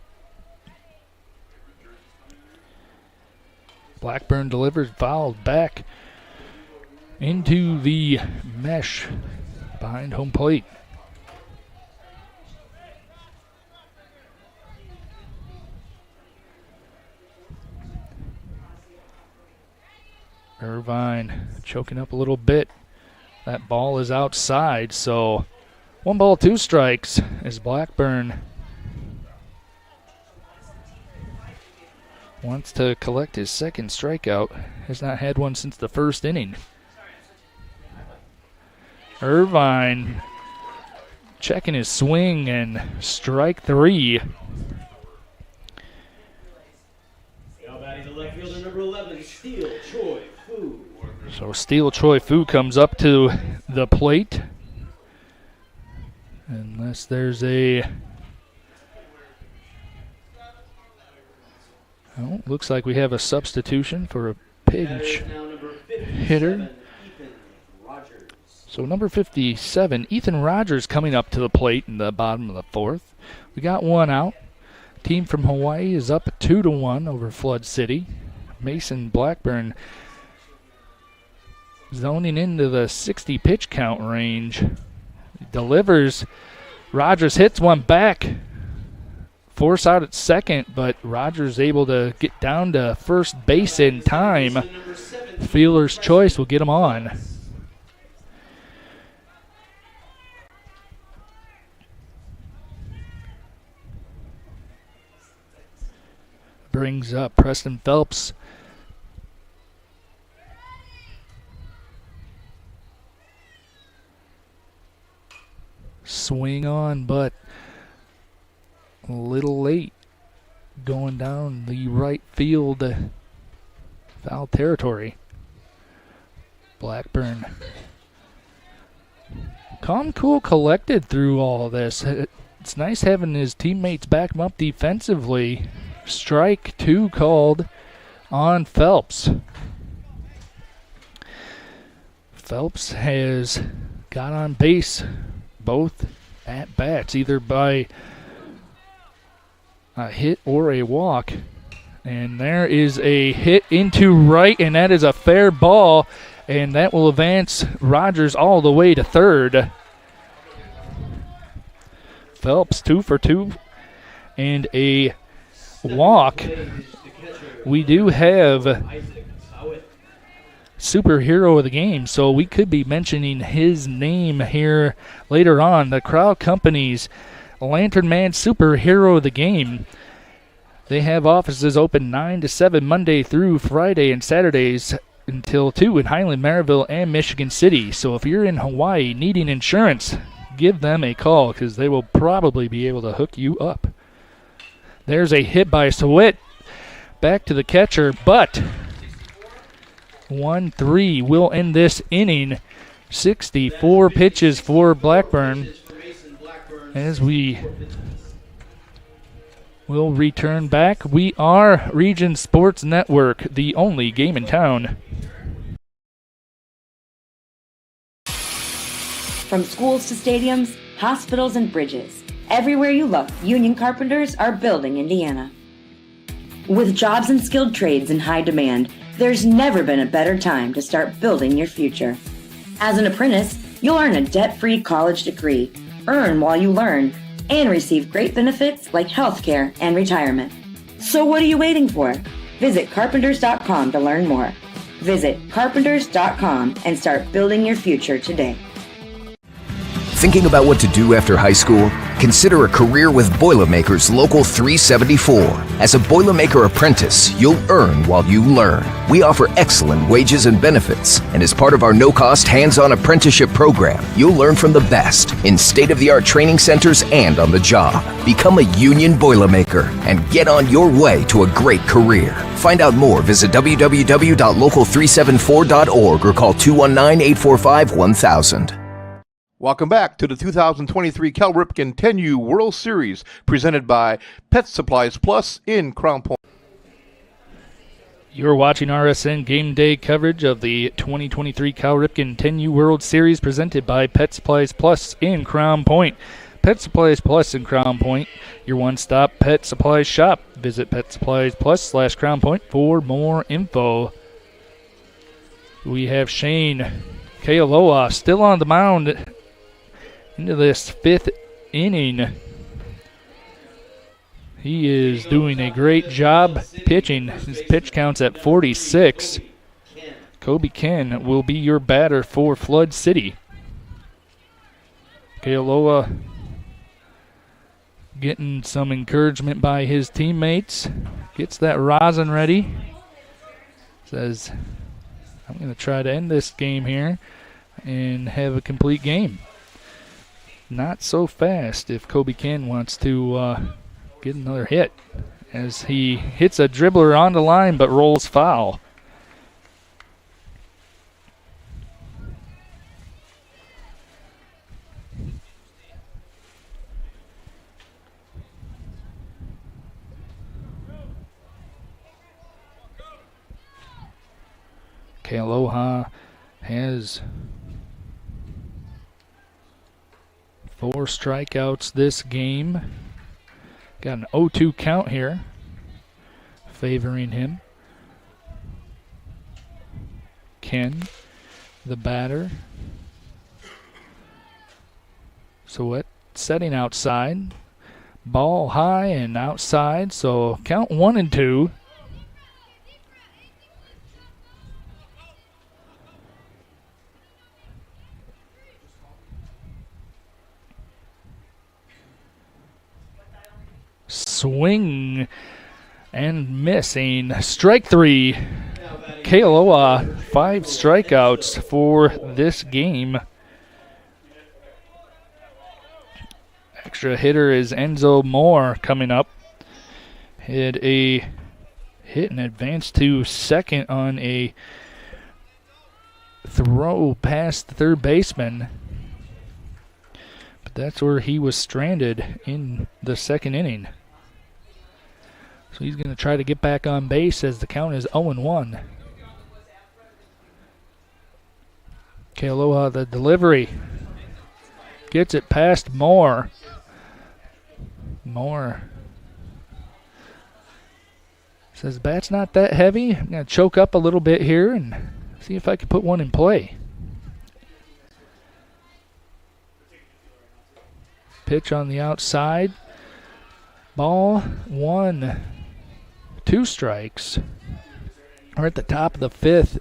Blackburn delivers, fouled back into the mesh behind home plate. Irvine choking up a little bit. That ball is outside, so 1 ball, 2 strikes as Blackburn wants to collect his second strikeout. Has not had one since the first inning. Irvine checking his swing, and strike 3. Now batting the left fielder, number 11, Steele Choi Fu. So Steele Choi Fu comes up to the plate. Unless there's a... Oh, looks like we have a substitution for a pinch hitter. So number 57, Ethan Rogers, coming up to the plate in the bottom of the fourth. We got one out. Team from Hawaii is up 2-1 over Flood City. Mason Blackburn zoning into the 60 pitch count range. Delivers. Rogers hits one back. Force out at second, but Rogers able to get down to first base in time. Fielder's choice will get him on. brings up Preston Phelps. Swing on, but a little late. Going down the right field foul territory. Blackburn. Calm, cool, collected through all this. It's nice having his teammates back him up defensively. Strike 2 called on Phelps. Phelps has got on base both at bats, either by a hit or a walk. And there is a hit into right, and that is a fair ball, and that will advance Rogers all the way to third. Phelps 2 for 2 and a walk. We do have superhero of the game, so we could be mentioning his name here later on. The Crowell Company's Lantern Man superhero of the game. They have offices open 9 to 7 Monday through Friday and Saturdays until 2 in Highland, Maryville, and Michigan City. So if you're in Hawaii needing insurance, give them a call because they will probably be able to hook you up. There's a hit by Sweat back to the catcher, but 1-3 will end this inning. 64 pitches for Blackburn as we will return back. We are Region Sports Network, the only game in town. From schools to stadiums, hospitals, and bridges, everywhere you look, union carpenters are building Indiana. With jobs and skilled trades in high demand, there's never been a better time to start building your future. As an apprentice, you'll earn a debt-free college degree, earn while you learn, and receive great benefits like healthcare and retirement. So what are you waiting for? Visit carpenters.com to learn more. Visit carpenters.com and start building your future today. Thinking about what to do after high school? Consider a career with Boilermakers Local 374. As a Boilermaker apprentice, you'll earn while you learn. We offer excellent wages and benefits, and as part of our no-cost hands-on apprenticeship program, you'll learn from the best in state-of-the-art training centers and on the job. Become a union Boilermaker and get on your way to a great career. Find out more, visit www.local374.org or call 219-845-1000. Welcome back to the 2023 Cal Ripken 10U World Series presented by Pet Supplies Plus in Crown Point. You're watching RSN Game Day coverage of the 2023 Cal Ripken 10U World Series presented by Pet Supplies Plus in Crown Point. Pet Supplies Plus in Crown Point, your one-stop pet supplies shop. Visit Pet Supplies Plus /Crown Point for more info. We have Shane Kealoha still on the mound into this 5th inning. He is doing a great job pitching. His pitch count's at 46. Kobe Ken will be your batter for Flood City. Kealoha getting some encouragement by his teammates. Gets that rosin ready. Says, I'm going to try to end this game here and have a complete game. Not so fast if Kobe Ken wants to get another hit as he hits a dribbler on the line but rolls foul. Kealoha has 4 strikeouts this game. Got an 0-2 count here, favoring him. Ken, the batter. So what? Setting outside. Ball high and outside, so count 1 and 2. Swing And missing. Strike 3. Kealoha, 5 strikeouts for this game. Extra hitter is Enzo Moore coming up. Had a hit and advanced to second on a throw past the third baseman. But that's where he was stranded in the second inning. So he's going to try to get back on base as the count is 0-1. Kealoha, the delivery. Gets it past Moore. Moore says, bat's not that heavy. I'm going to choke up a little bit here and see if I can put one in play. Pitch on the outside. Ball 1. 2 strikes. We're at the top of the 5th.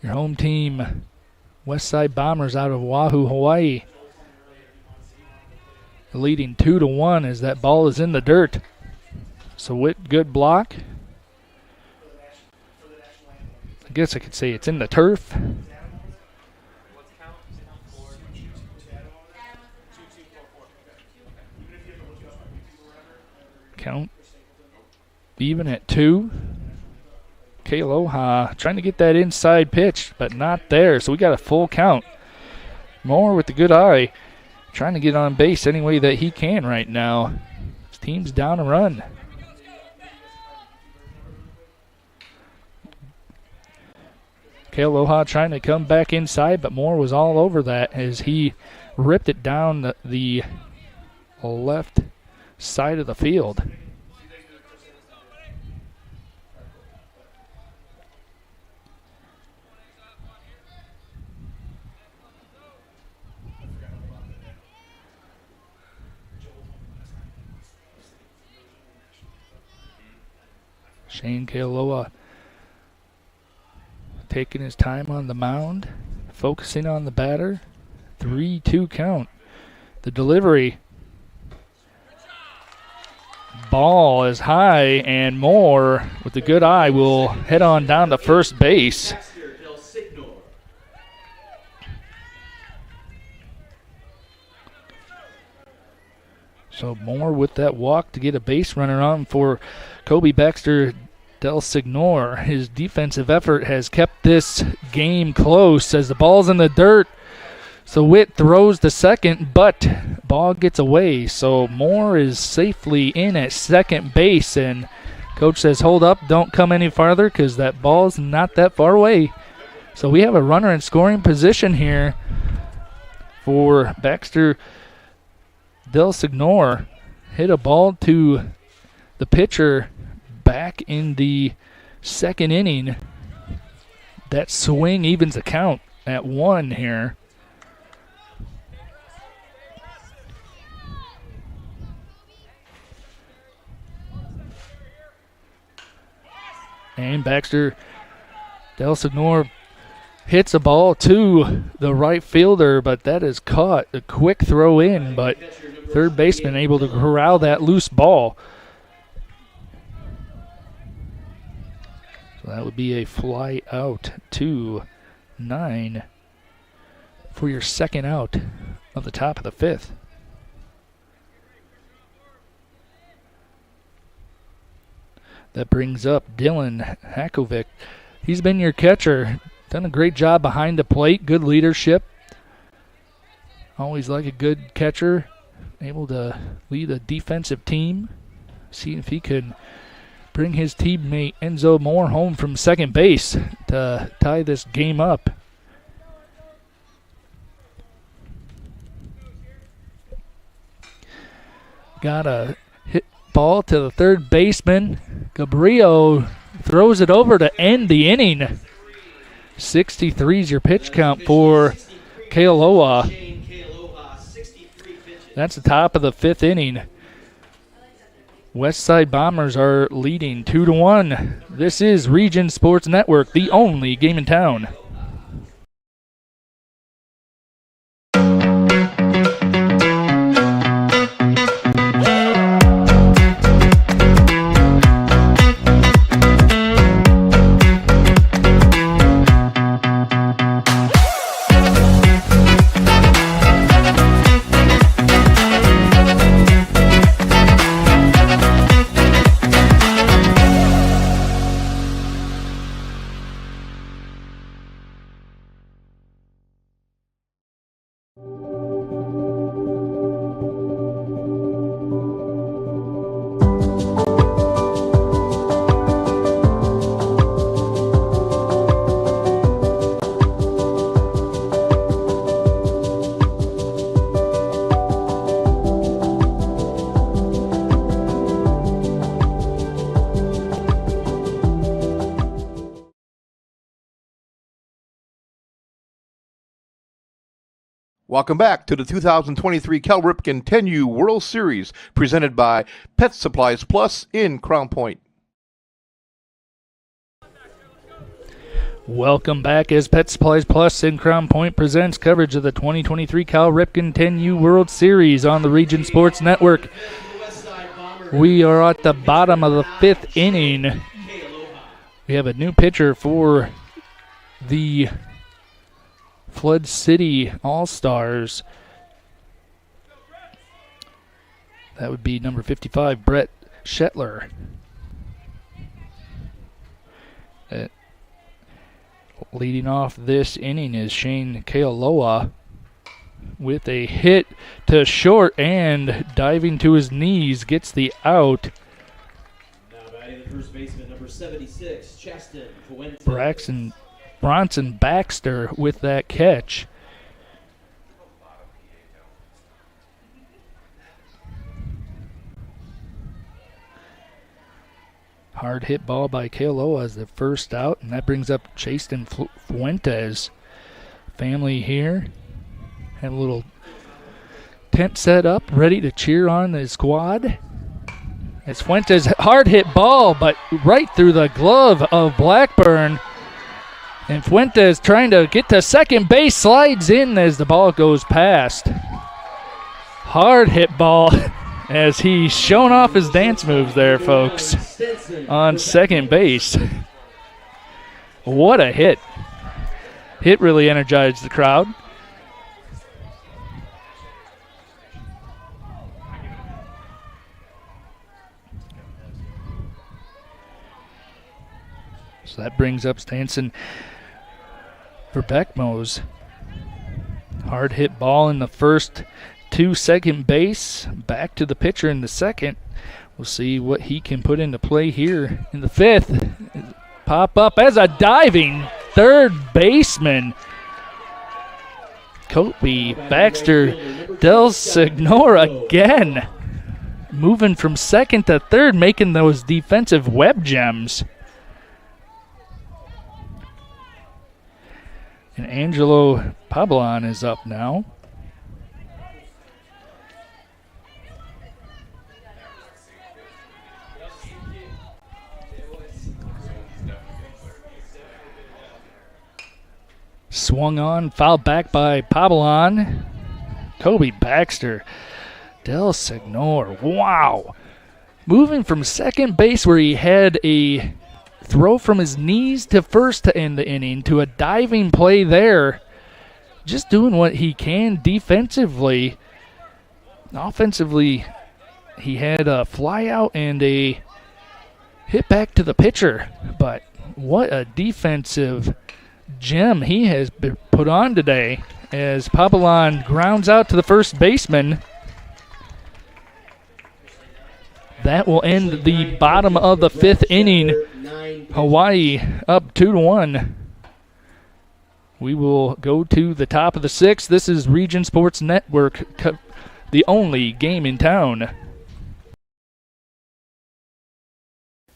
Your home team, Westside Bombers out of Oahu, Hawaii, leading 2-1 as that ball is in the dirt. So Witt, good block. I guess I could say it's in the turf. Count even at 2. Kealoha trying to get that inside pitch, but not there. So we got a full count. Moore with the good eye, trying to get on base any way that he can right now. His team's down a run. Kealoha trying to come back inside, but Moore was all over that as he ripped it down the left side of the field. Shane Kealoha taking his time on the mound, focusing on the batter. 3-2 count. The delivery. Ball is high, and Moore with the good eye will head on down to first base. So Moore with that walk to get a base runner on for Kobe Baxter Del Signor. His defensive effort has kept this game close as the ball's in the dirt. So Witt throws to second, but ball gets away. So Moore is safely in at second base, and coach says, hold up, don't come any farther because that ball's not that far away. So we have a runner in scoring position here for Baxter Del Signor. Hit a ball to the pitcher back in the second inning. That swing evens the count at 1 here. And Baxter Del Signor hits a ball to the right fielder, but that is caught. A quick throw in, but third baseman able to corral that loose ball. So that would be a fly out to 9 for your second out of the top of the 5th. That brings up Dylan Hakovic. He's been your catcher. Done a great job behind the plate. Good leadership. Always like a good catcher. Able to lead a defensive team. See if he can bring his teammate Enzo Moore home from second base to tie this game up. Got a hit ball to the third baseman. Gabriel throws it over to end the inning. 63 is your pitch count for Kealoha. That's the top of the 5th inning. Westside Bombers are leading 2-1. This is Region Sports Network, the only game in town. Welcome back to the 2023 Cal Ripken 10U World Series, presented by Pet Supplies Plus in Crown Point. Welcome back as Pet Supplies Plus in Crown Point presents coverage of the 2023 Cal Ripken 10U World Series on the Region Sports Network. We are at the bottom of the 5th inning. We have a new pitcher for the Flood City All-Stars. That would be number 55, Brett Shetler. Leading off this inning is Shane Kealoha with a hit to short and diving to his knees, gets the out. Now batting the first baseman, number 76, Chaston Fuentes. Bronson Baxter with that catch. Hard hit ball by Kealoha as the first out, and that brings up Chaston Fuentes. Family here. Have a little tent set up, ready to cheer on the squad. It's Fuentes' hard hit ball, but right through the glove of Blackburn. And Fuentes trying to get to second base, slides in as the ball goes past. Hard hit ball as he's showing off his dance moves there, folks, on second base. What a hit. Hit really energized the crowd. So that brings up Stanson for Beckmose. Hard hit ball in the first to second base. Back to the pitcher in the second. We'll see what he can put into play here in the 5th. Pop up as a diving third baseman. Kobe Baxter Del Signor again. Moving from second to third, making those defensive web gems. And Angelo Pablon is up now. Swung on, fouled back by Pablon. Kobe Baxter. Del Signor, wow. Moving from second base where he had a throw from his knees to first to end the inning to a diving play there. Just doing what he can defensively. Offensively, he had a fly out and a hit back to the pitcher. But what a defensive gem he has been put on today as Papelon grounds out to the first baseman. That will end the bottom of the 5th inning. Hawaii up 2-1. We will go to the top of the 6th. This is Region Sports Network, the only game in town.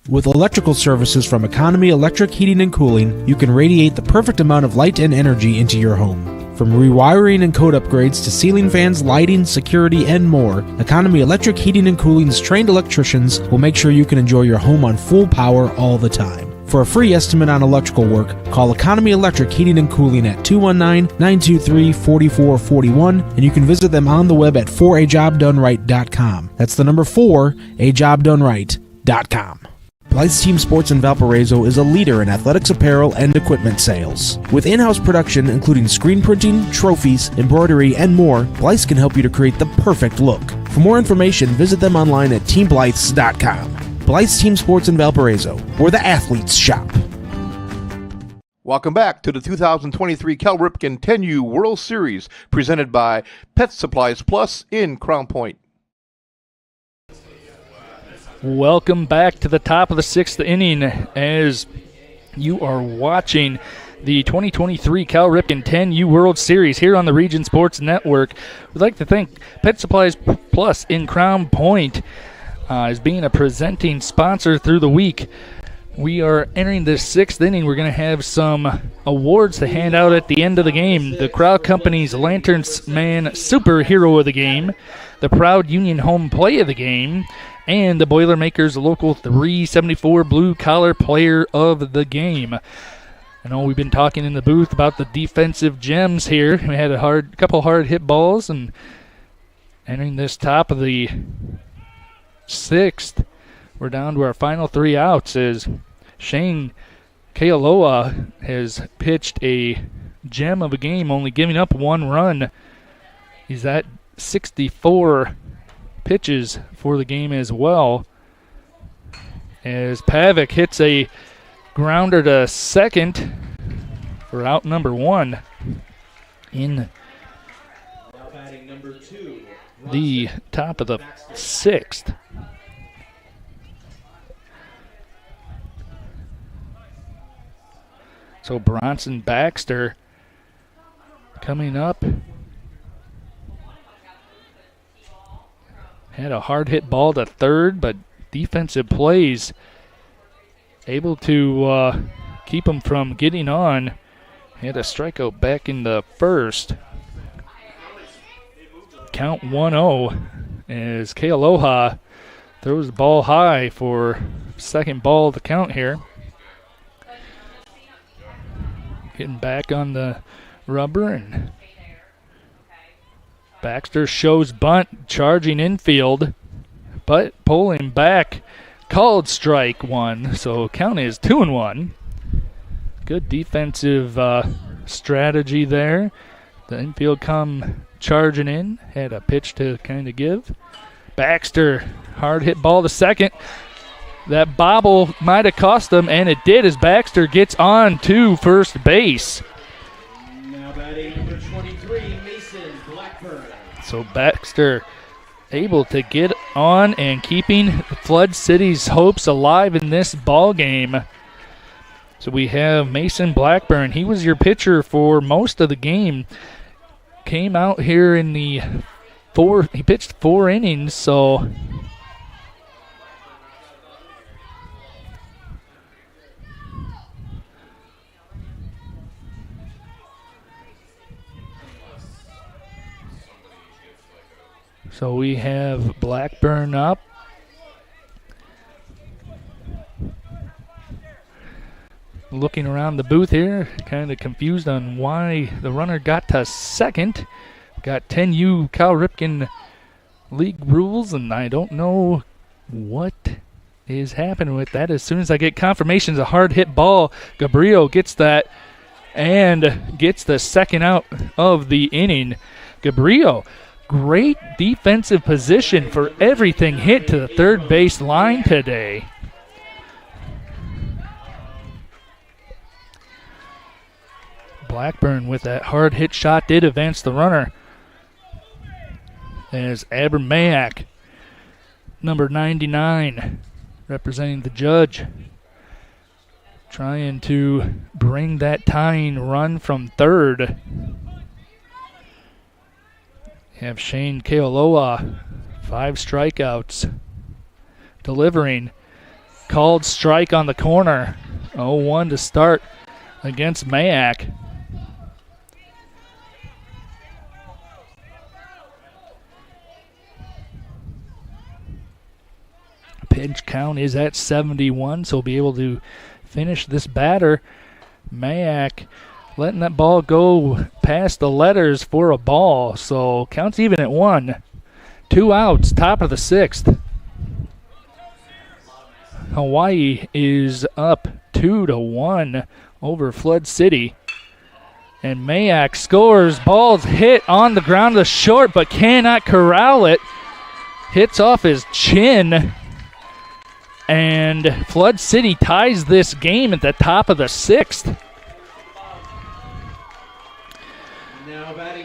With electrical services from Economy Electric Heating and Cooling, you can radiate the perfect amount of light and energy into your home. From rewiring and code upgrades to ceiling fans, lighting, security, and more, Economy Electric Heating and Cooling's trained electricians will make sure you can enjoy your home on full power all the time. For a free estimate on electrical work, call Economy Electric Heating and Cooling at 219-923-4441, and you can visit them on the web at 4ajobdoneright.com. That's the number 4ajobdoneright.com. Blythe's Team Sports in Valparaiso is a leader in athletics apparel and equipment sales. With in-house production including screen printing, trophies, embroidery, and more, Blythe's can help you to create the perfect look. For more information, visit them online at teamblythes.com. Blythe's Team Sports in Valparaiso, where the athletes shop. Welcome back to the 2023 Cal Ripken 10U World Series, presented by Pet Supplies Plus in Crown Point. Welcome back to the top of the 6th inning as you are watching the 2023 Cal Ripken 10U World Series here on the Region Sports Network. We'd like to thank Pet Supplies Plus in Crown Point as being a presenting sponsor through the week. We are entering the 6th inning. We're going to have some awards to hand out at the end of the game. The Crowd Company's Lanterns Man Superhero of the Game, the Proud Union Home Play of the Game, and the Boilermakers Local 374 Blue Collar Player of the Game. I know we've been talking in the booth about the defensive gems here. We had a couple hard hit balls, and entering this top of the 6th, we're down to our final 3 outs as Shane Kealoha has pitched a gem of a game, only giving up 1 run. He's at 64 pitches for the game as well. As Pavic hits a grounder to second for out number 1 in the top of the 6th. So Bronson Baxter coming up. Had a hard hit ball to third, but defensive plays able to keep him from getting on. Had a strikeout back in the first. Count 1-0 as Kealoha throws the ball high for second ball of the count here. Getting back on the rubber, and Baxter shows bunt, charging infield, but pulling back, called strike 1, so count is 2-1. Good defensive strategy there. The infield come charging in, had a pitch to kind of give. Baxter, hard hit ball to second. That bobble might have cost him, and it did as Baxter gets on to first base. Now batting number 23, Mason Blackburn. So Baxter able to get on and keeping Flood City's hopes alive in this ball game. So we have Mason Blackburn. He was your pitcher for most of the game. Came out here in the he pitched 4 innings, so we have Blackburn up. Looking around the booth here, kind of confused on why the runner got to second. Got 10U Cal Ripken League rules, and I don't know what is happening with that. As soon as I get confirmation, a hard hit ball, Gabriel gets that and gets the second out of the inning. Gabriel, great defensive position for everything hit to the third base line today. Blackburn with that hard hit shot did advance the runner. As Abram Mayak, number 99, representing the Judge, trying to bring that tying run from third. Have Shane Kealoha, 5 strikeouts, delivering. Called strike on the corner. 0-1 to start against Mayak. Pitch count is at 71, so we'll be able to finish this batter. Mayak letting that ball go past the letters for a ball, so counts even at 1. 2 outs, top of the 6th. Hawaii is up 2-1 over Flood City. And Mayak scores. Ball's hit on the ground to the short, but cannot corral it. Hits off his chin. And Flood City ties this game at the top of the 6th.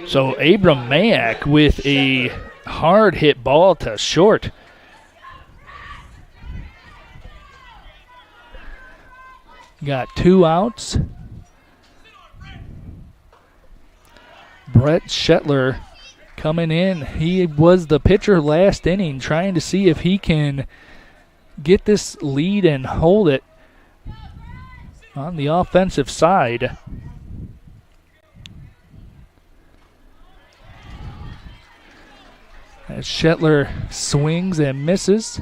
So Abram Mayak with a hard hit ball to short. Got 2 outs. Brett Shetler coming in. He was the pitcher last inning, trying to see if he can get this lead and hold it on the offensive side. As Shetler swings and misses.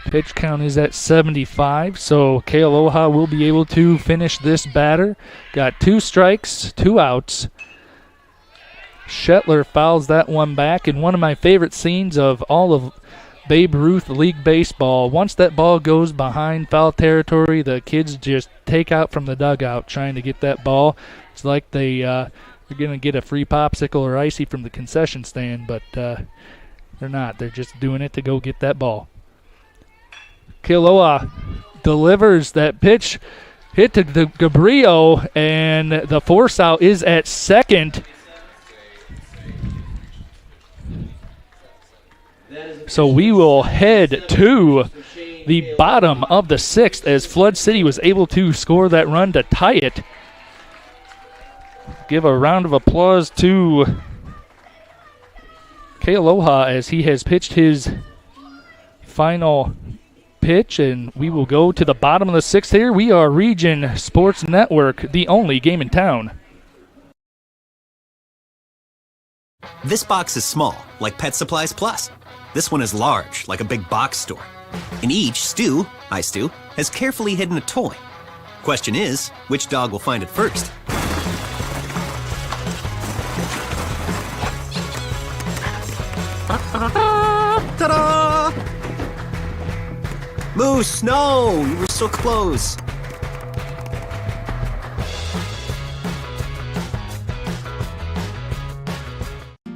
Pitch count is at 75, so Kealoha will be able to finish this batter. Got 2 strikes, 2 outs. Shetler fouls that one back, and one of my favorite scenes of all of Babe Ruth League Baseball, once that ball goes behind foul territory, the kids just take out from the dugout trying to get that ball. It's like they're going to get a free popsicle or icy from the concession stand, but they're not. They're just doing it to go get that ball. Kealoha delivers that pitch, hit to Gabriel, and the force out is at second. So we will head to the bottom of the 6th as Flood City was able to score that run to tie it. Give a round of applause to Kealoha as he has pitched his final pitch, and we will go to the bottom of the 6th here. We are Region Sports Network, the only game in town. This box is small, like Pet Supplies Plus. This one is large, like a big box store. In each, Stu, hi Stu, has carefully hidden a toy. Question is, which dog will find it first? Ta-da! Moose, no! You were so close.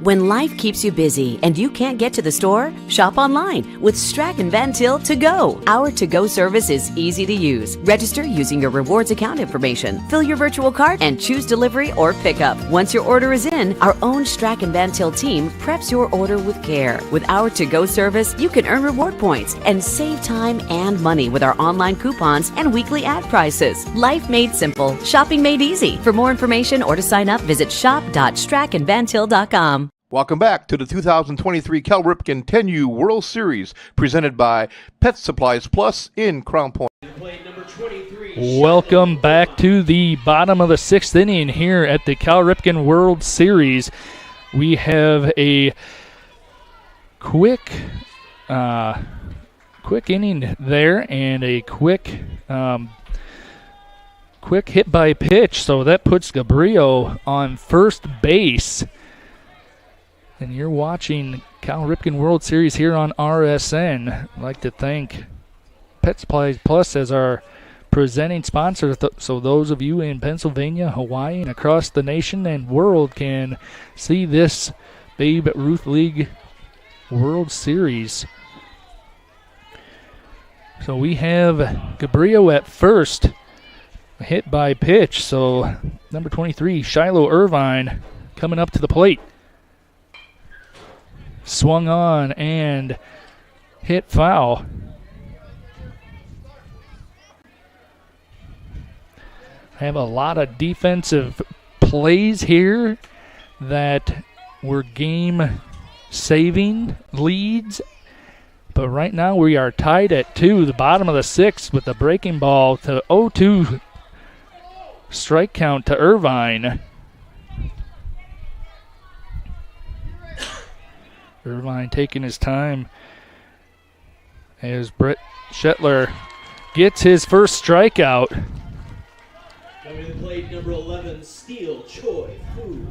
When life keeps you busy and you can't get to the store, shop online with Strachan Van Til To Go. Our to-go service is easy to use. Register using your rewards account information, fill your virtual card, and choose delivery or pickup. Once your order is in, our own Strachan Van Til team preps your order with care. With our to-go service, you can earn reward points and save time and money with our online coupons and weekly ad prices. Life made simple, shopping made easy. For more information or to sign up, visit shop.strachanvantil.com. Welcome back to the 2023 Cal Ripken 10U World Series presented by Pet Supplies Plus in Crown Point. Welcome back to the bottom of the 6th inning here at the Cal Ripken World Series. We have a quick inning there and a quick hit by pitch, so that puts Gabriel on first base. And you're watching Cal Ripken World Series here on RSN. I'd like to thank Pet Supplies Plus as our presenting sponsor, so those of you in Pennsylvania, Hawaii, and across the nation and world can see this Babe Ruth League World Series. So we have Gabriel at first, hit by pitch. So number 23, Shiloh Irvine, coming up to the plate. Swung on and hit foul. Have a lot of defensive plays here that were game-saving leads. But right now we are tied at 2, the bottom of the 6th, with the breaking ball to 0-2 strike count to Irvine. Irvine taking his time as Brett Shetler gets his first strikeout. Coming to the plate, number 11, Steele Choi Fu.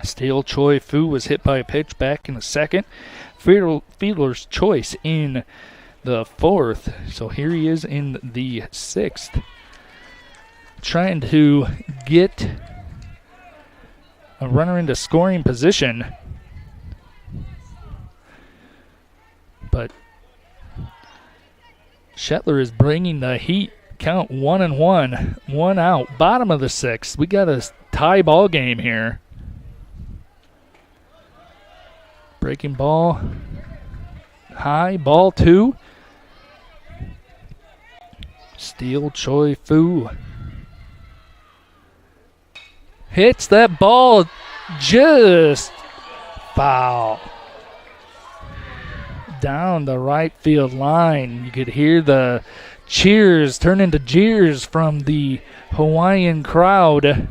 Steele Choi Fu was hit by a pitch back in the 2nd. Fiedler's choice in the 4th. So here he is in the 6th. Trying to get a runner into scoring position. But Shetler is bringing the heat. Count 1-1, 1 out. Bottom of the 6th. We got a tie ball game here. Breaking ball. High, ball 2. Steele Choi Fu hits that ball just foul. down the right field line. You could hear the cheers turn into jeers from the Hawaiian crowd.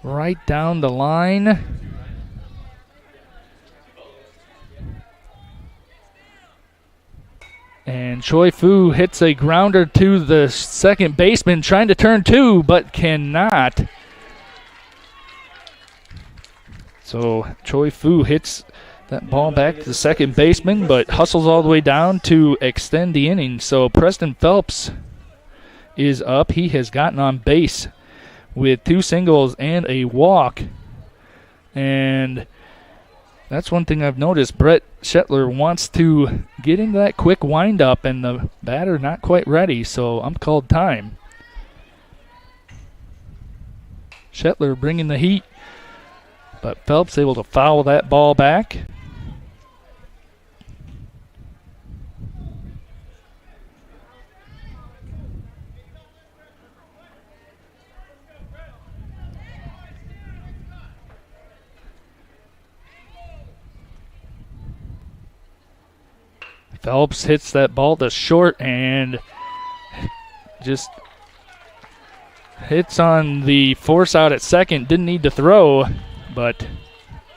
Right down the line. And Choi Fu hits a grounder to the second baseman, trying to turn two, but cannot. So Choi Fu hits that ball back to the second baseman, but hustles all the way down to extend the inning. So Preston Phelps is up. He has gotten on base with 2 singles and a walk. And that's one thing I've noticed. Brett Shetler wants to get into that quick windup, and the batter not quite ready, so I'm called time. Shetler bringing the heat, but Phelps able to foul that ball back. Phelps hits that ball to short and just hits on the force out at second. Didn't need to throw, but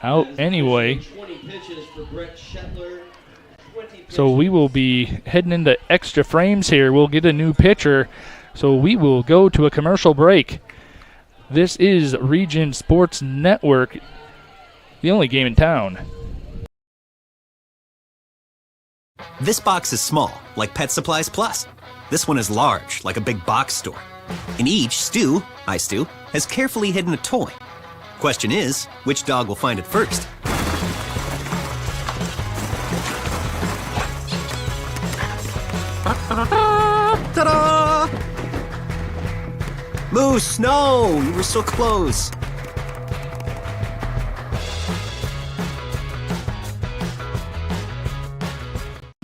out anyway. 20 pitches for Brett Shetler. So we will be heading into extra frames here. We'll get a new pitcher. So we will go to a commercial break. This is Region Sports Network, the only game in town. This box is small, like Pet Supplies Plus. This one is large, like a big box store. In each, Stu, has carefully hidden a toy. Question is, which dog will find it first? Ta-da! Moose, no! You were so close.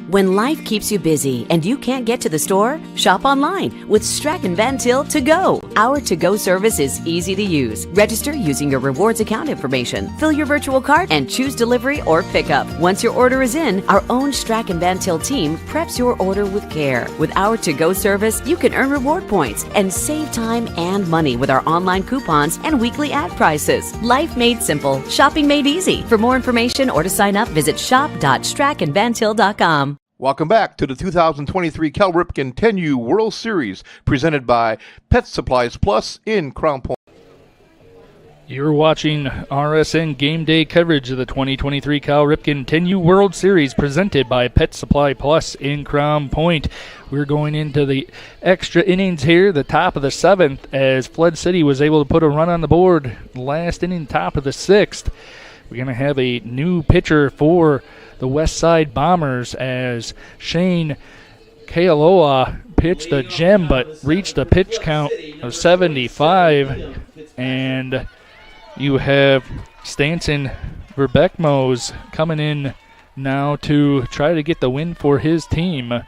When life keeps you busy and you can't get to the store, shop online with Strachan Van Til To Go. Our to-go service is easy to use. Register using your rewards account information, fill your virtual cart, and choose delivery or pickup. Once your order is in, our own Strachan Van Til team preps your order with care. With our to-go service, you can earn reward points and save time and money with our online coupons and weekly ad prices. Life made simple, shopping made easy. For more information or to sign up, visit shop.strachanvantil.com. Welcome back to the 2023 Cal Ripken 10U World Series, presented by Pet Supplies Plus in Crown Point. You're watching RSN Game Day coverage of the 2023 Cal Ripken 10U World Series, presented by Pet Supply Plus in Crown Point. We're going into the extra innings here, the top of the 7th, as Flood City was able to put a run on the board last inning, top of the 6th. We're going to have a new pitcher for the Westside Bombers as Shane Kealoha pitched a gem but reached a pitch count of 75. And you have Stanson Verbeckmos coming in now to try to get the win for his team.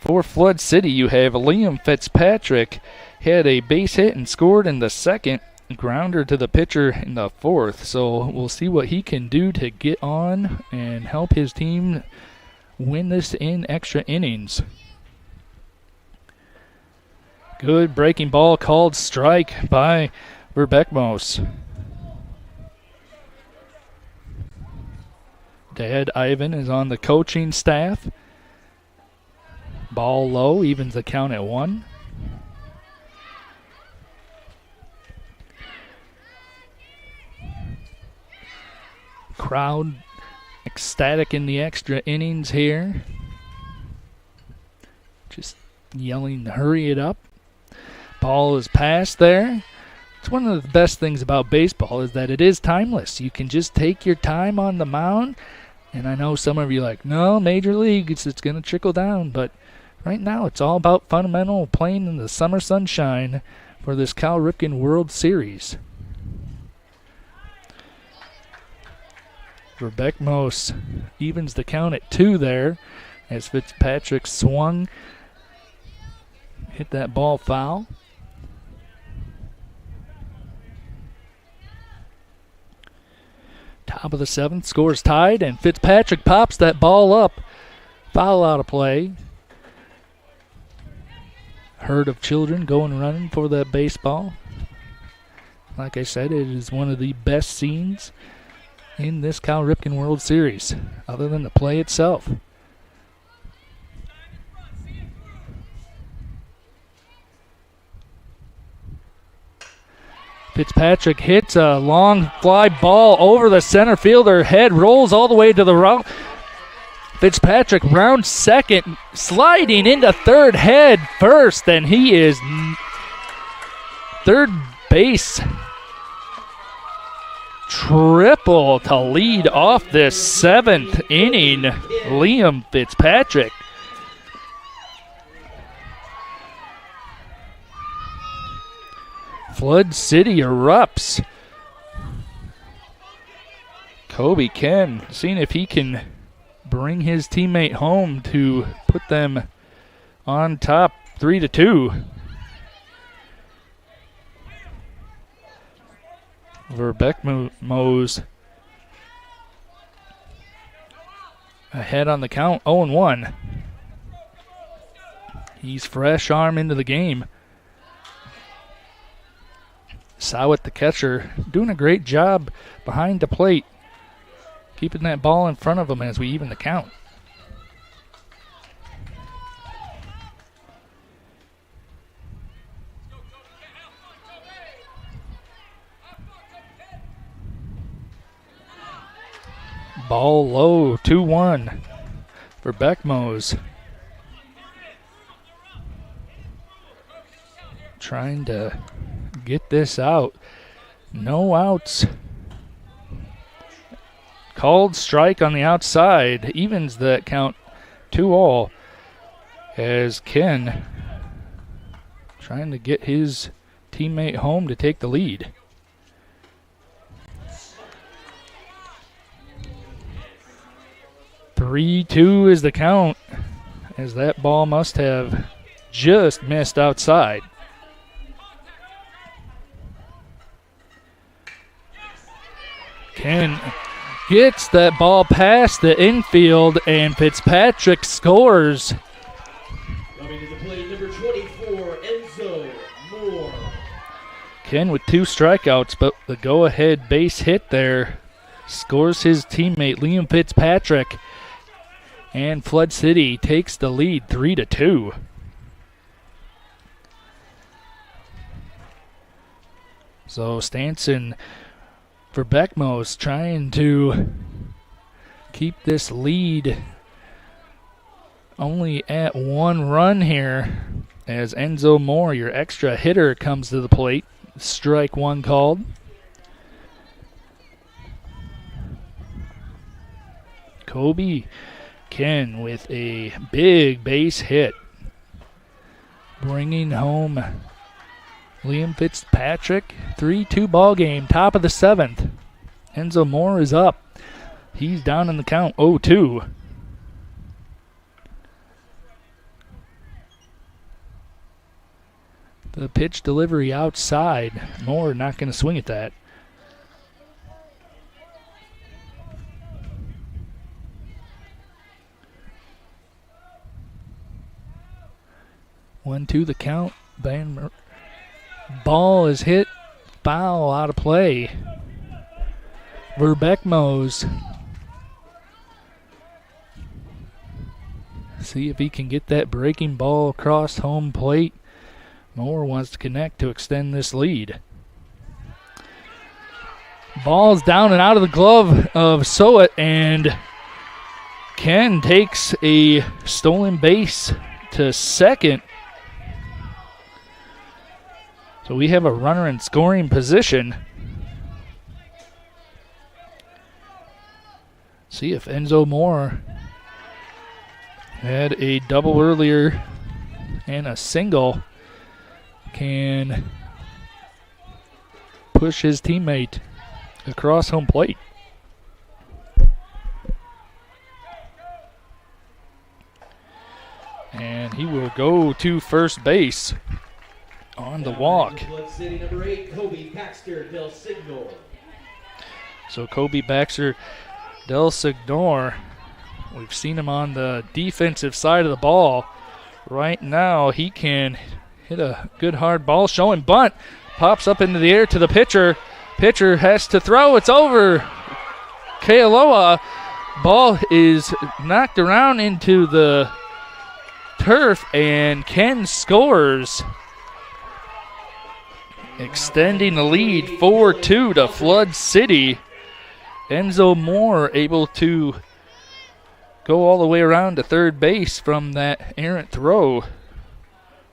For Flood City, you have Liam Fitzpatrick, had a base hit and scored in the second. Grounder to the pitcher in the 4th, so we'll see what he can do to get on and help his team win this in extra innings. Good breaking ball, called strike by Verbeckmos. Dad Ivan is on the coaching staff. Ball low, evens the count at 1. Crowd ecstatic in the extra innings here. Just yelling, hurry it up. Ball is passed there. It's one of the best things about baseball is that it is timeless. You can just take your time on the mound. And I know some of you are like, no, Major League, it's going to trickle down. But right now it's all about fundamental playing in the summer sunshine for this Cal Ripken World Series. Verbeckmos evens the count at 2 there as Fitzpatrick swung, hit that ball foul. Top of the 7th, scores tied, and Fitzpatrick pops that ball up. Foul out of play. Herd of children going running for that baseball. Like I said, it is one of the best scenes in this Cal Ripken World Series, other than the play itself. Fitzpatrick hits a long fly ball over the center fielder. Head rolls all the way to the right. Fitzpatrick rounds second, sliding into third, head first, and he is third base. Triple to lead off this 7th inning, Liam Fitzpatrick. Flood City erupts. Kobe Ken seeing if he can bring his teammate home to put them on top 3-2. Verbeckmo's ahead on the count, 0-1. He's fresh arm into the game. Sawit, the catcher, doing a great job behind the plate, keeping that ball in front of him as we even the count. Ball low, 2-1 for Beckmos. Trying to get this out. No outs. Called strike on the outside. Evens that count 2-all as Ken trying to get his teammate home to take the lead. Three-2 is the count, as that ball must have just missed outside. Ken gets that ball past the infield, and Fitzpatrick scores. Coming to the plate, number 24, Enzo Moore. Ken with 2 strikeouts, but the go-ahead base hit there scores his teammate Liam Fitzpatrick, and Flood City takes the lead 3-2. So Stanson for Beckmos trying to keep this lead only at 1 run here as Enzo Moore, your extra hitter, comes to the plate. Strike 1 called. Kobe Ken with a big base hit, bringing home Liam Fitzpatrick. 3-2 ball game, top of the 7th. Enzo Moore is up. He's down in the count, 0-2. The pitch delivery outside. Moore not going to swing at that. One, two, the count. Ball is hit. Foul out of play. Verbeckmos. See if he can get that breaking ball across home plate. Moore wants to connect to extend this lead. Ball's down and out of the glove of Sowat, and Ken takes a stolen base to second. So we have a runner in scoring position. See if Enzo Moore had a double earlier and a single can push his teammate across home plate. And he will go to first base on the walk. Flood City, number 8, Kobe Baxter Del Signal. So Kobe Baxter Del Signor, we've seen him on the defensive side of the ball. Right now, he can hit a good hard ball, showing bunt. Pops up into the air to the pitcher. Pitcher has to throw. It's over. Kealoha. Ball is knocked around into the turf, and Ken scores, extending the lead 4-2 to Flood City. Enzo Moore able to go all the way around to third base from that errant throw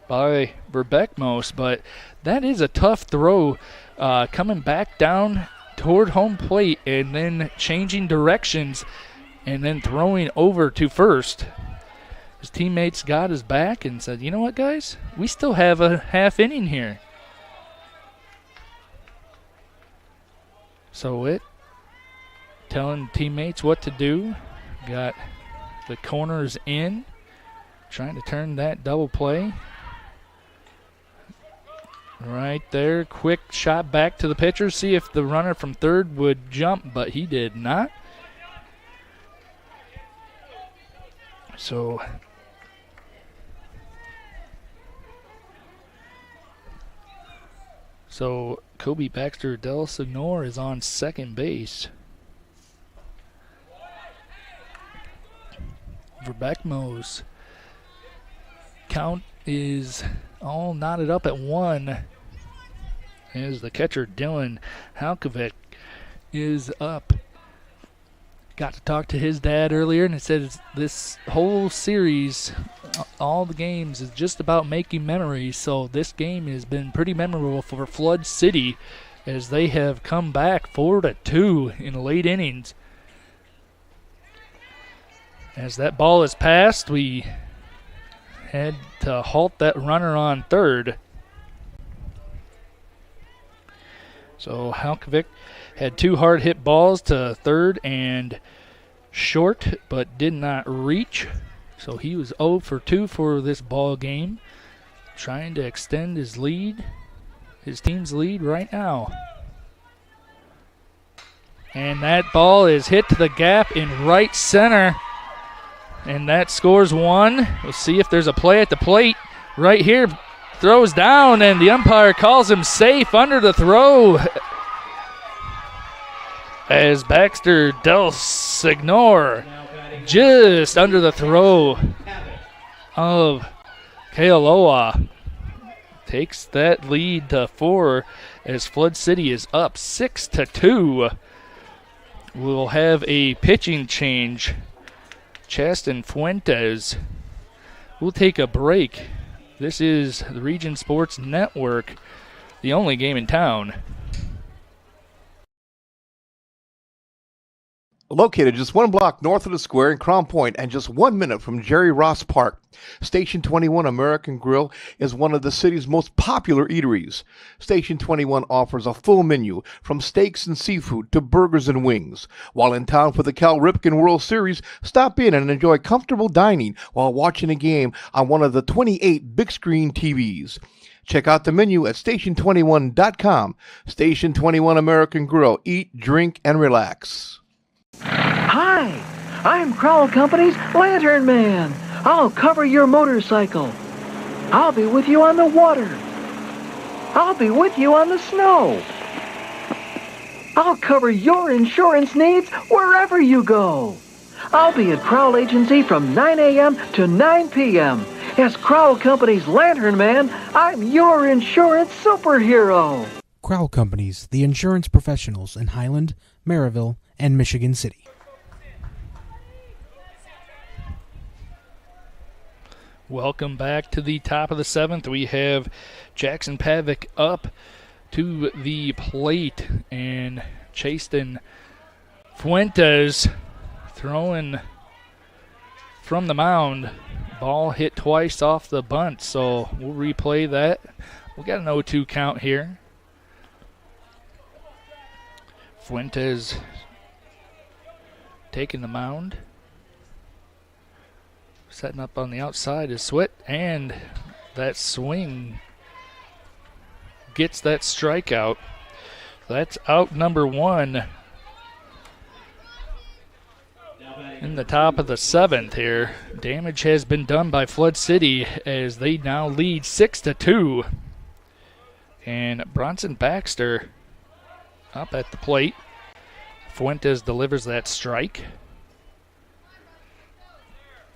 by Verbeckmos, but that is a tough throw, coming back down toward home plate and then changing directions and then throwing over to first. His teammates got his back and said, you know what, guys? We still have a half inning here. So it telling teammates what to do. Got the corners in, trying to turn that double play. Right there, quick shot back to the pitcher, see if the runner from third would jump, but he did not. So Kobe Baxter Del Signor is on second base. Verbeckmos count is all knotted up at 1 as the catcher Dylan Halkovic is up. Got to talk to his dad earlier, and it says this whole series, all the games, is just about making memories. So this game has been pretty memorable for Flood City as they have come back 4-2 in late innings. As that ball is passed, we had to halt that runner on third. So Halkovic had 2 hard hit balls to third and short, but did not reach. So he was 0 for 2 for this ball game, trying to extend his lead, his team's lead right now. And that ball is hit to the gap in right center, and that scores 1. We'll see if there's a play at the plate. Right here, throws down, and the umpire calls him safe under the throw, as Baxter Del Signor just under the throw of Kealoha takes that lead to 4 as Flood City is up 6-2. We'll have a pitching change. Chaston Fuentes will take a break. This is the Region Sports Network, the only game in town. Located just 1 block north of the square in Crown Point and just 1 minute from Jerry Ross Park, Station 21 American Grill is one of the city's most popular eateries. Station 21 offers a full menu from steaks and seafood to burgers and wings. While in town for the Cal Ripken World Series, stop in and enjoy comfortable dining while watching a game on one of the 28 big screen TVs. Check out the menu at station21.com. Station 21 American Grill. Eat, drink, and relax. Hi, I'm Crowell Company's Lantern Man. I'll cover your motorcycle. I'll be with you on the water. I'll be with you on the snow. I'll cover your insurance needs wherever you go. I'll be at Crowell Agency from 9 a.m. to 9 p.m. As Crowell Company's Lantern Man, I'm your insurance superhero. Crowell Companies, the insurance professionals in Highland, Maryville, and Michigan City. Welcome back to the top of the 7th. We have Jackson Pavic up to the plate, and Chaston Fuentes throwing from the mound. Ball hit twice off the bunt, so we'll replay that. We got an 0-2 count here. Fuentes taking the mound. Setting up on the outside is Swit, and that swing gets that strikeout. That's out number 1 In the top of the 7th here, damage has been done by Flood City as they now lead 6-2. And Bronson Baxter up at the plate. Fuentes delivers that strike.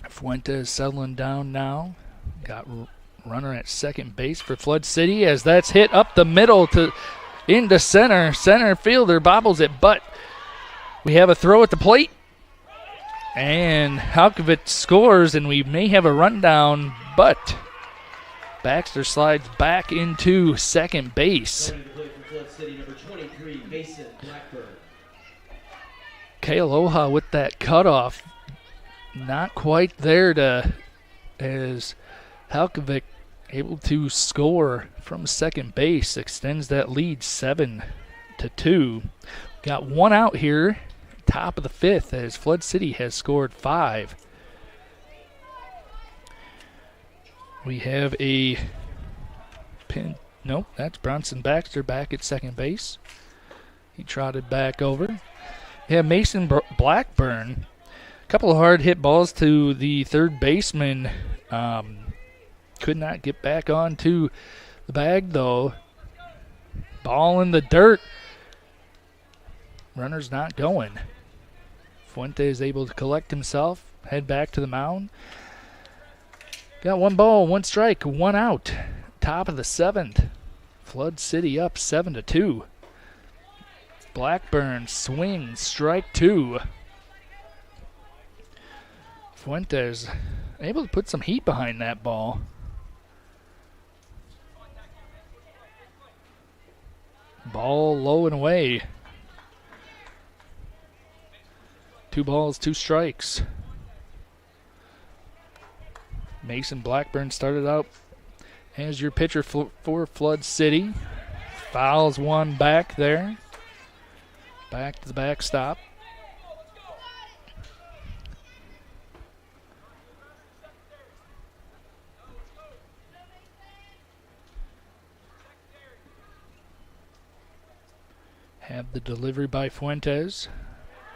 Fuentes settling down now. Got runner at second base for Flood City as that's hit up the middle to into center. Center fielder bobbles it, but we have a throw at the plate. And Halkovich scores, and we may have a rundown, but Baxter slides back into second base. Kealoha with that cutoff. Not quite there to as Halkovich able to score from second base, extends that lead 7-2. Got one out here, top of the 5th, as Flood City has scored 5. We have a pin. Nope, that's Bronson Baxter back at second base. He trotted back over. We have Mason Blackburn. A couple of hard hit balls to the third baseman. Could not get back onto the bag, though. Ball in the dirt. Runner's not going. Fuentes able to collect himself, head back to the mound. Got 1 ball, 1 strike, 1 out. Top of the 7th. Flood City up 7-2. Blackburn swings, strike 2. Fuentes able to put some heat behind that ball. Ball low and away. 2 balls, 2 strikes. Mason Blackburn started out as your pitcher for Flood City. Fouls one back there. Back to the backstop. Have the delivery by Fuentes.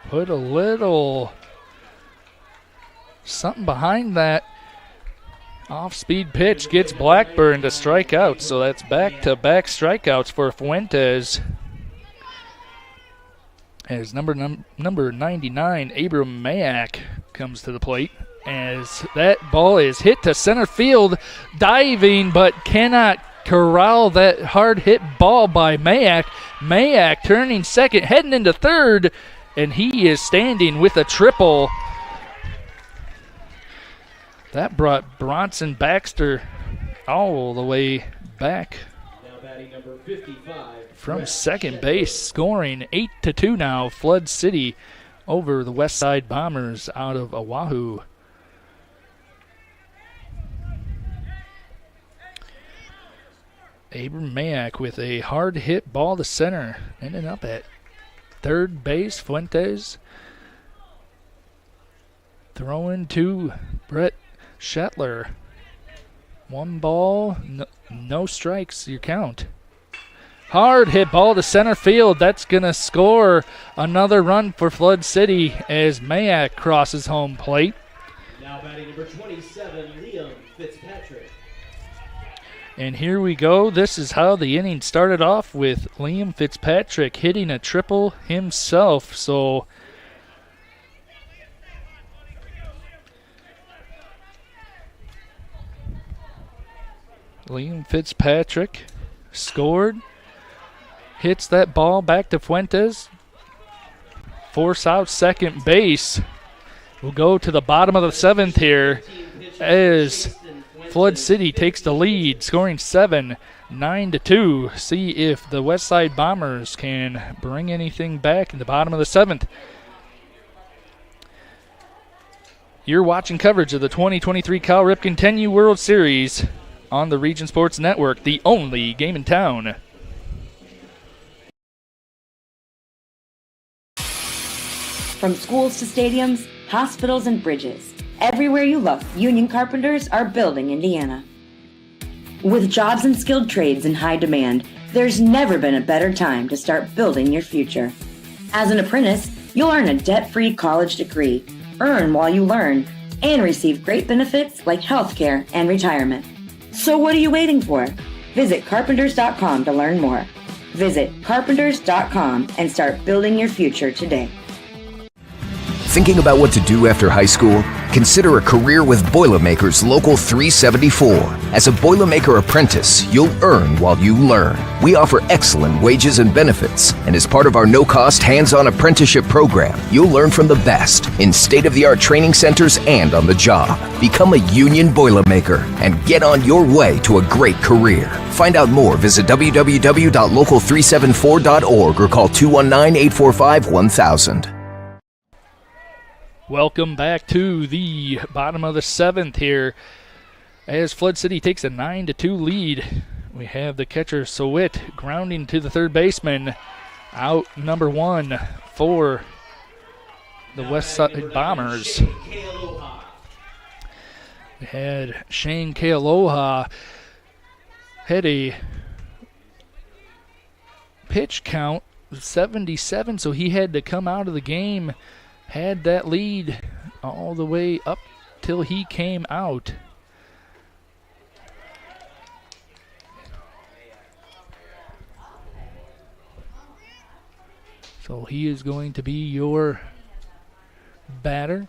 Put a little something behind that off-speed pitch. Gets Blackburn to strike out, so that's back-to-back strikeouts for Fuentes. As number 99, Abram Mayak, comes to the plate. As that ball is hit to center field, diving, but cannot corral that hard-hit ball by Mayak. Mayak turning second, heading into third, and he is standing with a triple. That brought Bronson Baxter all the way back Number 55, from second base, scoring 8-2 now. Flood City over the Westside Bombers out of Oahu. Abram Mayak with a hard hit ball to center, ending up at third base. Fuentes throwing to Brett Shetler. 1 ball, no strikes, your count. Hard hit ball to center field. That's going to score another run for Flood City as Mayak crosses home plate. Now batting number 27, Liam Fitzpatrick. And here we go. This is how the inning started off, with Liam Fitzpatrick hitting a triple himself. So Liam Fitzpatrick scored, hits that ball back to Fuentes, force out second base. We'll go to the bottom of the 7th here as Flood City takes the lead, scoring 9-2. See if the Westside Bombers can bring anything back in the bottom of the 7th. You're watching coverage of the 2023 Cal Ripken 10U World Series on the Region Sports Network, the only game in town. From schools to stadiums, hospitals and bridges, everywhere you look, union carpenters are building Indiana. With jobs and skilled trades in high demand, there's never been a better time to start building your future. As an apprentice, you'll earn a debt-free college degree, earn while you learn, and receive great benefits like health care and retirement. So what are you waiting for? Visit carpenters.com to learn more. Visit carpenters.com and start building your future today. Thinking about what to do after high school? Consider a career with Boilermakers Local 374. As a Boilermaker apprentice, you'll earn while you learn. We offer excellent wages and benefits, and as part of our no-cost hands-on apprenticeship program, you'll learn from the best in state-of-the-art training centers and on the job. Become a union Boilermaker and get on your way to a great career. Find out more, visit www.local374.org or call 219-845-1000. Welcome back to the bottom of the 7th here as Flood City takes a 9-2 lead. We have the catcher Sowit grounding to the third baseman. Out number 1 for the Westside Bombers. We had Shane Kealoha had a pitch count of 77, so he had to come out of the game. Had that lead all the way up till he came out. So he is going to be your batter.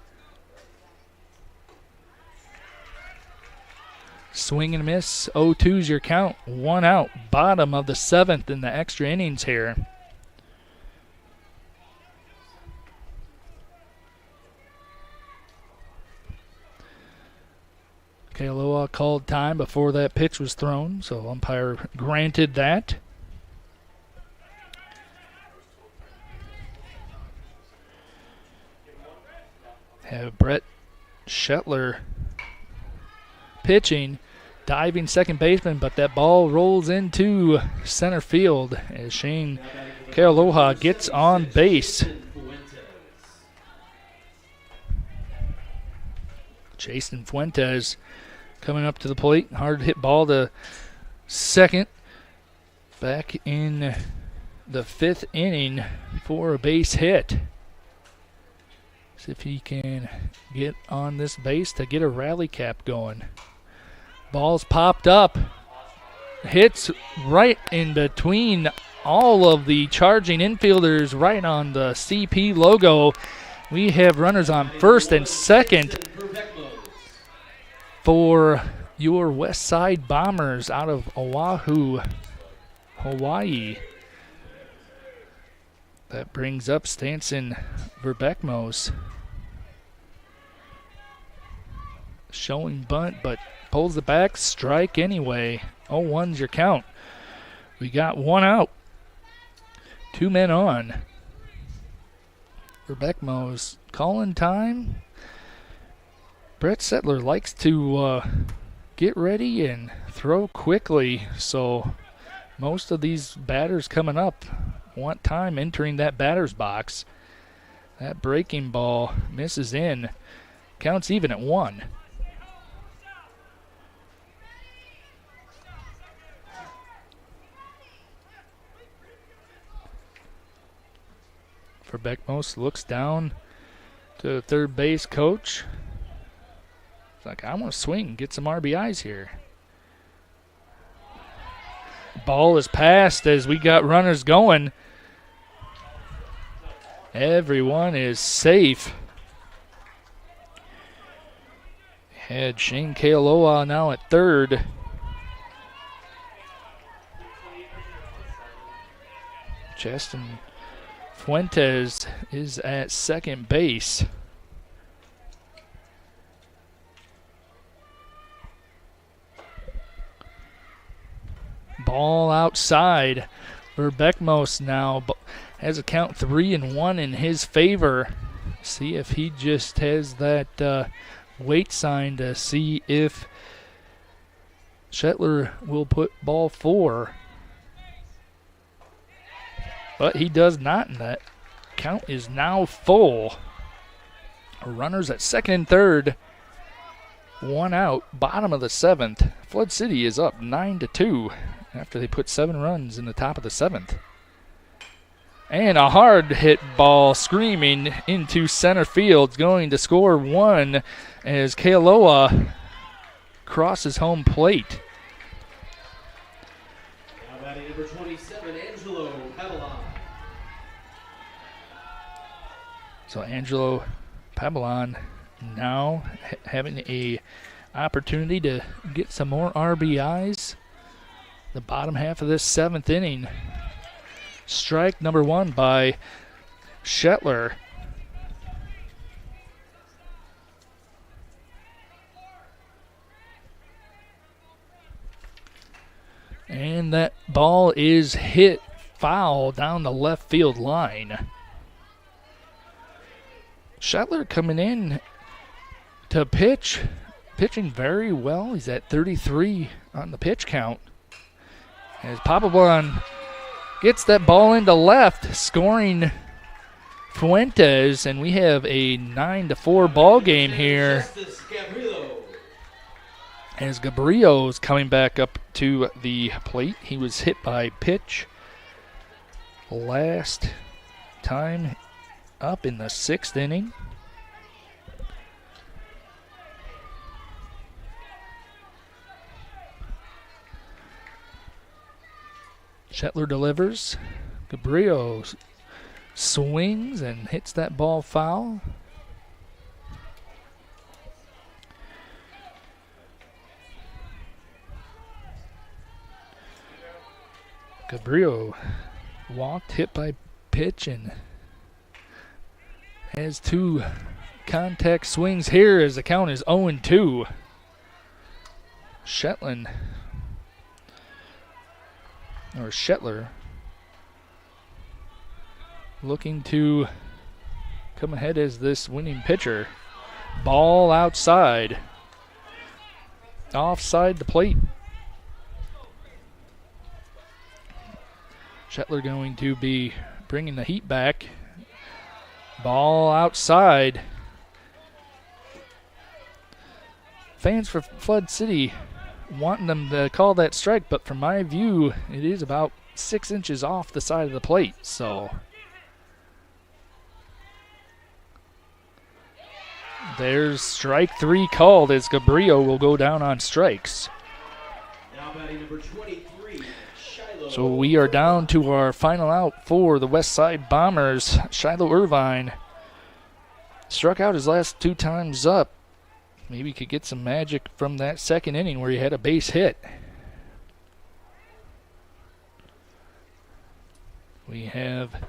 Swing and miss. 0-2's your count. 1 out. Bottom of the 7th in the extra innings here. Kealoha called time before that pitch was thrown, so umpire granted that. Have Brett Shetler pitching, diving second baseman, but that ball rolls into center field as Shane Kealoha gets on base. Jason Fuentes coming up to the plate. Hard hit ball to second. Back in the 5th inning for a base hit. See if he can get on this base to get a rally cap going. Ball's popped up. Hits right in between all of the charging infielders, right on the CP logo. We have runners on first and second for your Westside Bombers out of Oahu, Hawaii. That brings up Stanson Verbeckmos. Showing bunt, but pulls it back. Strike anyway. 0-1's your count. We got 1 out. 2 men on. Verbeckmos calling time. Brett Settler likes to get ready and throw quickly, so most of these batters coming up want time entering that batter's box. That breaking ball misses in. Counts even at 1. Verbeckmos looks down to the third base coach. It's like, I want to swing, get some RBIs here. Ball is passed as we got runners going. Everyone is safe. Had Shane Kealoha now at third. Justin Fuentes is at second base. Ball outside. Verbeckmos now has a count 3-1 in his favor. See if he just has that wait sign to see if Shetler will put ball 4. But he does not, and that count is now full. Runners at second and third. 1 out, bottom of the 7th. Flood City is up 9-2 after they put 7 runs in the top of the 7th. And a hard hit ball screaming into center field. Going to score one as Kealoha crosses home plate. Now batting number 27, Angelo Pavlon. So Angelo Pavlon now having a opportunity to get some more RBIs. The bottom half of this 7th inning. Strike number 1 by Shetler. And that ball is hit foul down the left field line. Shetler coming in to pitch, pitching very well. He's at 33 on the pitch count. As Papelbon gets that ball into left, scoring Fuentes, and we have a 9-4 ball game here. As Gabriel's coming back up to the plate. He was hit by pitch last time up in the 6th inning. Shetler delivers. Gabriel swings and hits that ball foul. Gabriel walked, hit by pitch, and has 2 contact swings here as the count is 0-2. Shetler looking to come ahead as this winning pitcher. Ball outside. Offside the plate. Shetler going to be bringing the heat back. Ball outside. Fans for Flood City wanting them to call that strike, but from my view, it is about 6 inches off the side of the plate, so there's strike 3 called as Gabriel will go down on strikes. Now batting number 23, Shiloh. So we are down to our final out for the Westside Bombers. Shiloh Irvine struck out his last 2 times up. Maybe could get some magic from that 2nd inning where he had a base hit. We have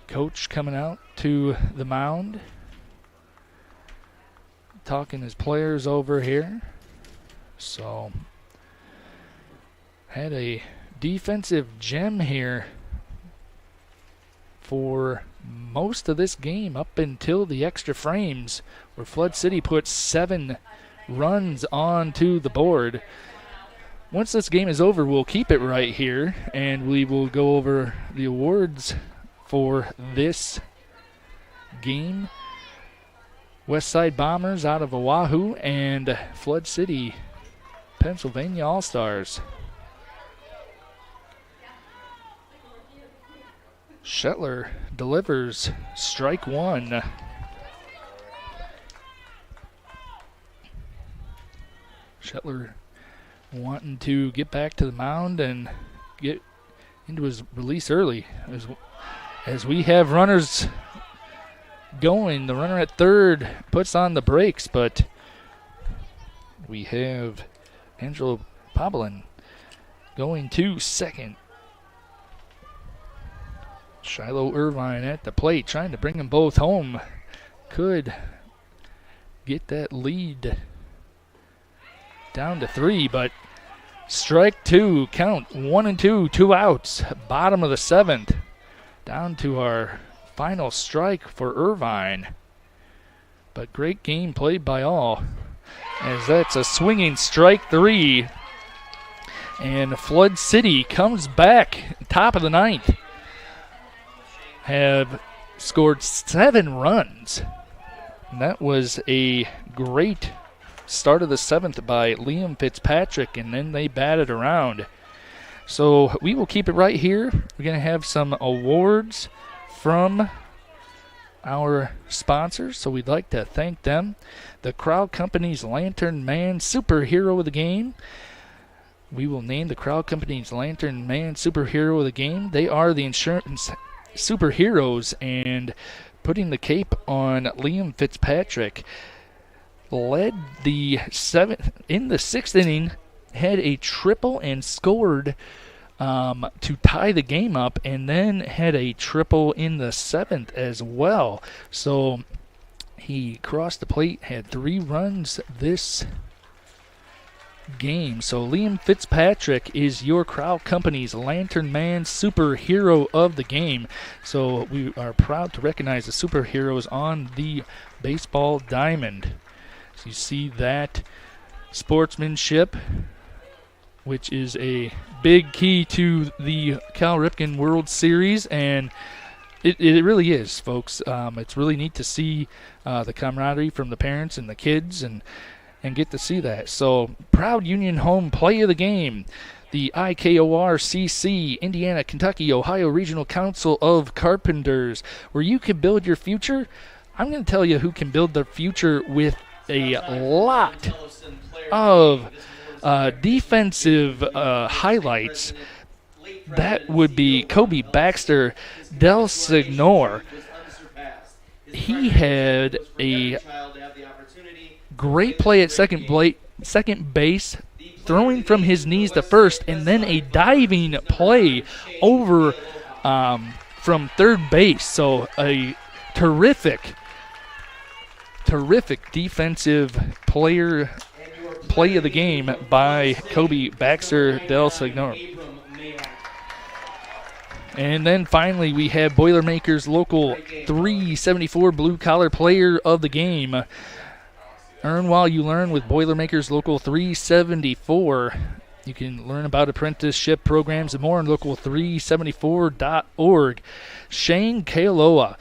Coach coming out to the mound, talking his players over here. So, had a defensive gem here for most of this game up until the extra frames, where Flood City put 7 runs onto the board. Once this game is over, we'll keep it right here, and we will go over the awards for this game. Westside Bombers out of Oahu and Flood City, Pennsylvania All-Stars. Shetler delivers strike 1. Shetler wanting to get back to the mound and get into his release early. As we have runners going, the runner at 3rd puts on the brakes, but we have Angelo Pavlon going to 2nd. Shiloh Irvine at the plate, trying to bring them both home. Could get that lead down to 3, but strike 2, count 1-2, 2 outs. Bottom of the 7th. Down to our final strike for Irvine. But great game played by all, as that's a swinging strike 3. And Flood City comes back, top of the 9th. Have scored 7 runs. And that was a great start of the 7th by Liam Fitzpatrick, and then they batted around. So we will keep it right here. We're going to have some awards from our sponsors, so we'd like to thank them. The Crowd Company's Lantern Man Superhero of the Game. We will name the Crowd Company's Lantern Man Superhero of the Game. They are the insurance superheroes, and putting the cape on Liam Fitzpatrick led the in the 6th inning, had a triple and scored to tie the game up, and then had a triple in the 7th as well. So he crossed the plate, had 3 runs this game. So Liam Fitzpatrick is your Crowd Company's Lantern Man Superhero of the Game. So we are proud to recognize the superheroes on the baseball diamond. So you see that sportsmanship, which is a big key to the Cal Ripken World Series, and it really is, folks. It's really neat to see the camaraderie from the parents and the kids, and get to see that. So, proud Union home play of the game, the IKORCC, Indiana, Kentucky, Ohio Regional Council of Carpenters, where you can build your future. I'm going to tell you who can build their future with a lot of defensive highlights. That would be Kobe Baxter Del Signor. He had a great play at second base, throwing from his knees to first, and then a diving play over from third base. So a terrific defensive play of the game by Kobe Baxter Del Signor. And then finally we have Boilermakers Local 374 Blue Collar Player of the Game. Earn while you learn with Boilermakers Local 374. You can learn about apprenticeship programs and more on local374.org. Shane Kealoha,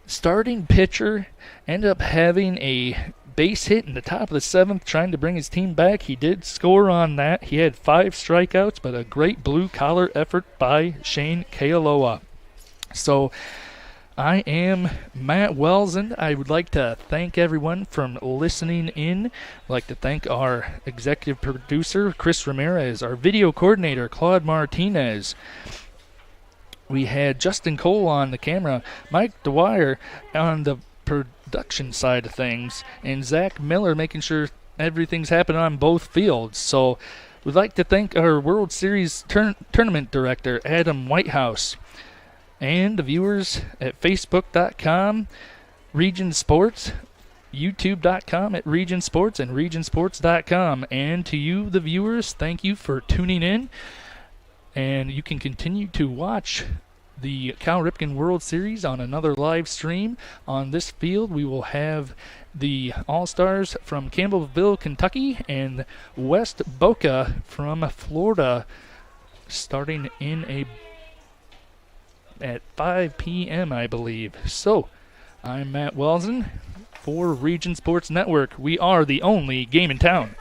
starting pitcher, ended up having a base hit in the top of the 7th, trying to bring his team back. He did score on that. He had 5 strikeouts, but a great blue-collar effort by Shane Kealoha. So I am Matt Welsen. I would like to thank everyone from listening in. I'd like to thank our executive producer, Chris Ramirez, our video coordinator, Claude Martinez. We had Justin Cole on the camera, Mike Dwyer on the production side of things, and Zach Miller making sure everything's happening on both fields. So we'd like to thank our World Series tournament director, Adam Whitehouse, and the viewers at Facebook.com, Region Sports, YouTube.com at Region Sports, and RegionSports.com. And to you, the viewers, thank you for tuning in. And you can continue to watch the Cal Ripken World Series on another live stream. On this field, we will have the All-Stars from Campbellville, Kentucky, and West Boca from Florida, starting at 5 p.m., I believe. So, I'm Matt Welsen for Region Sports Network. We are the only game in town.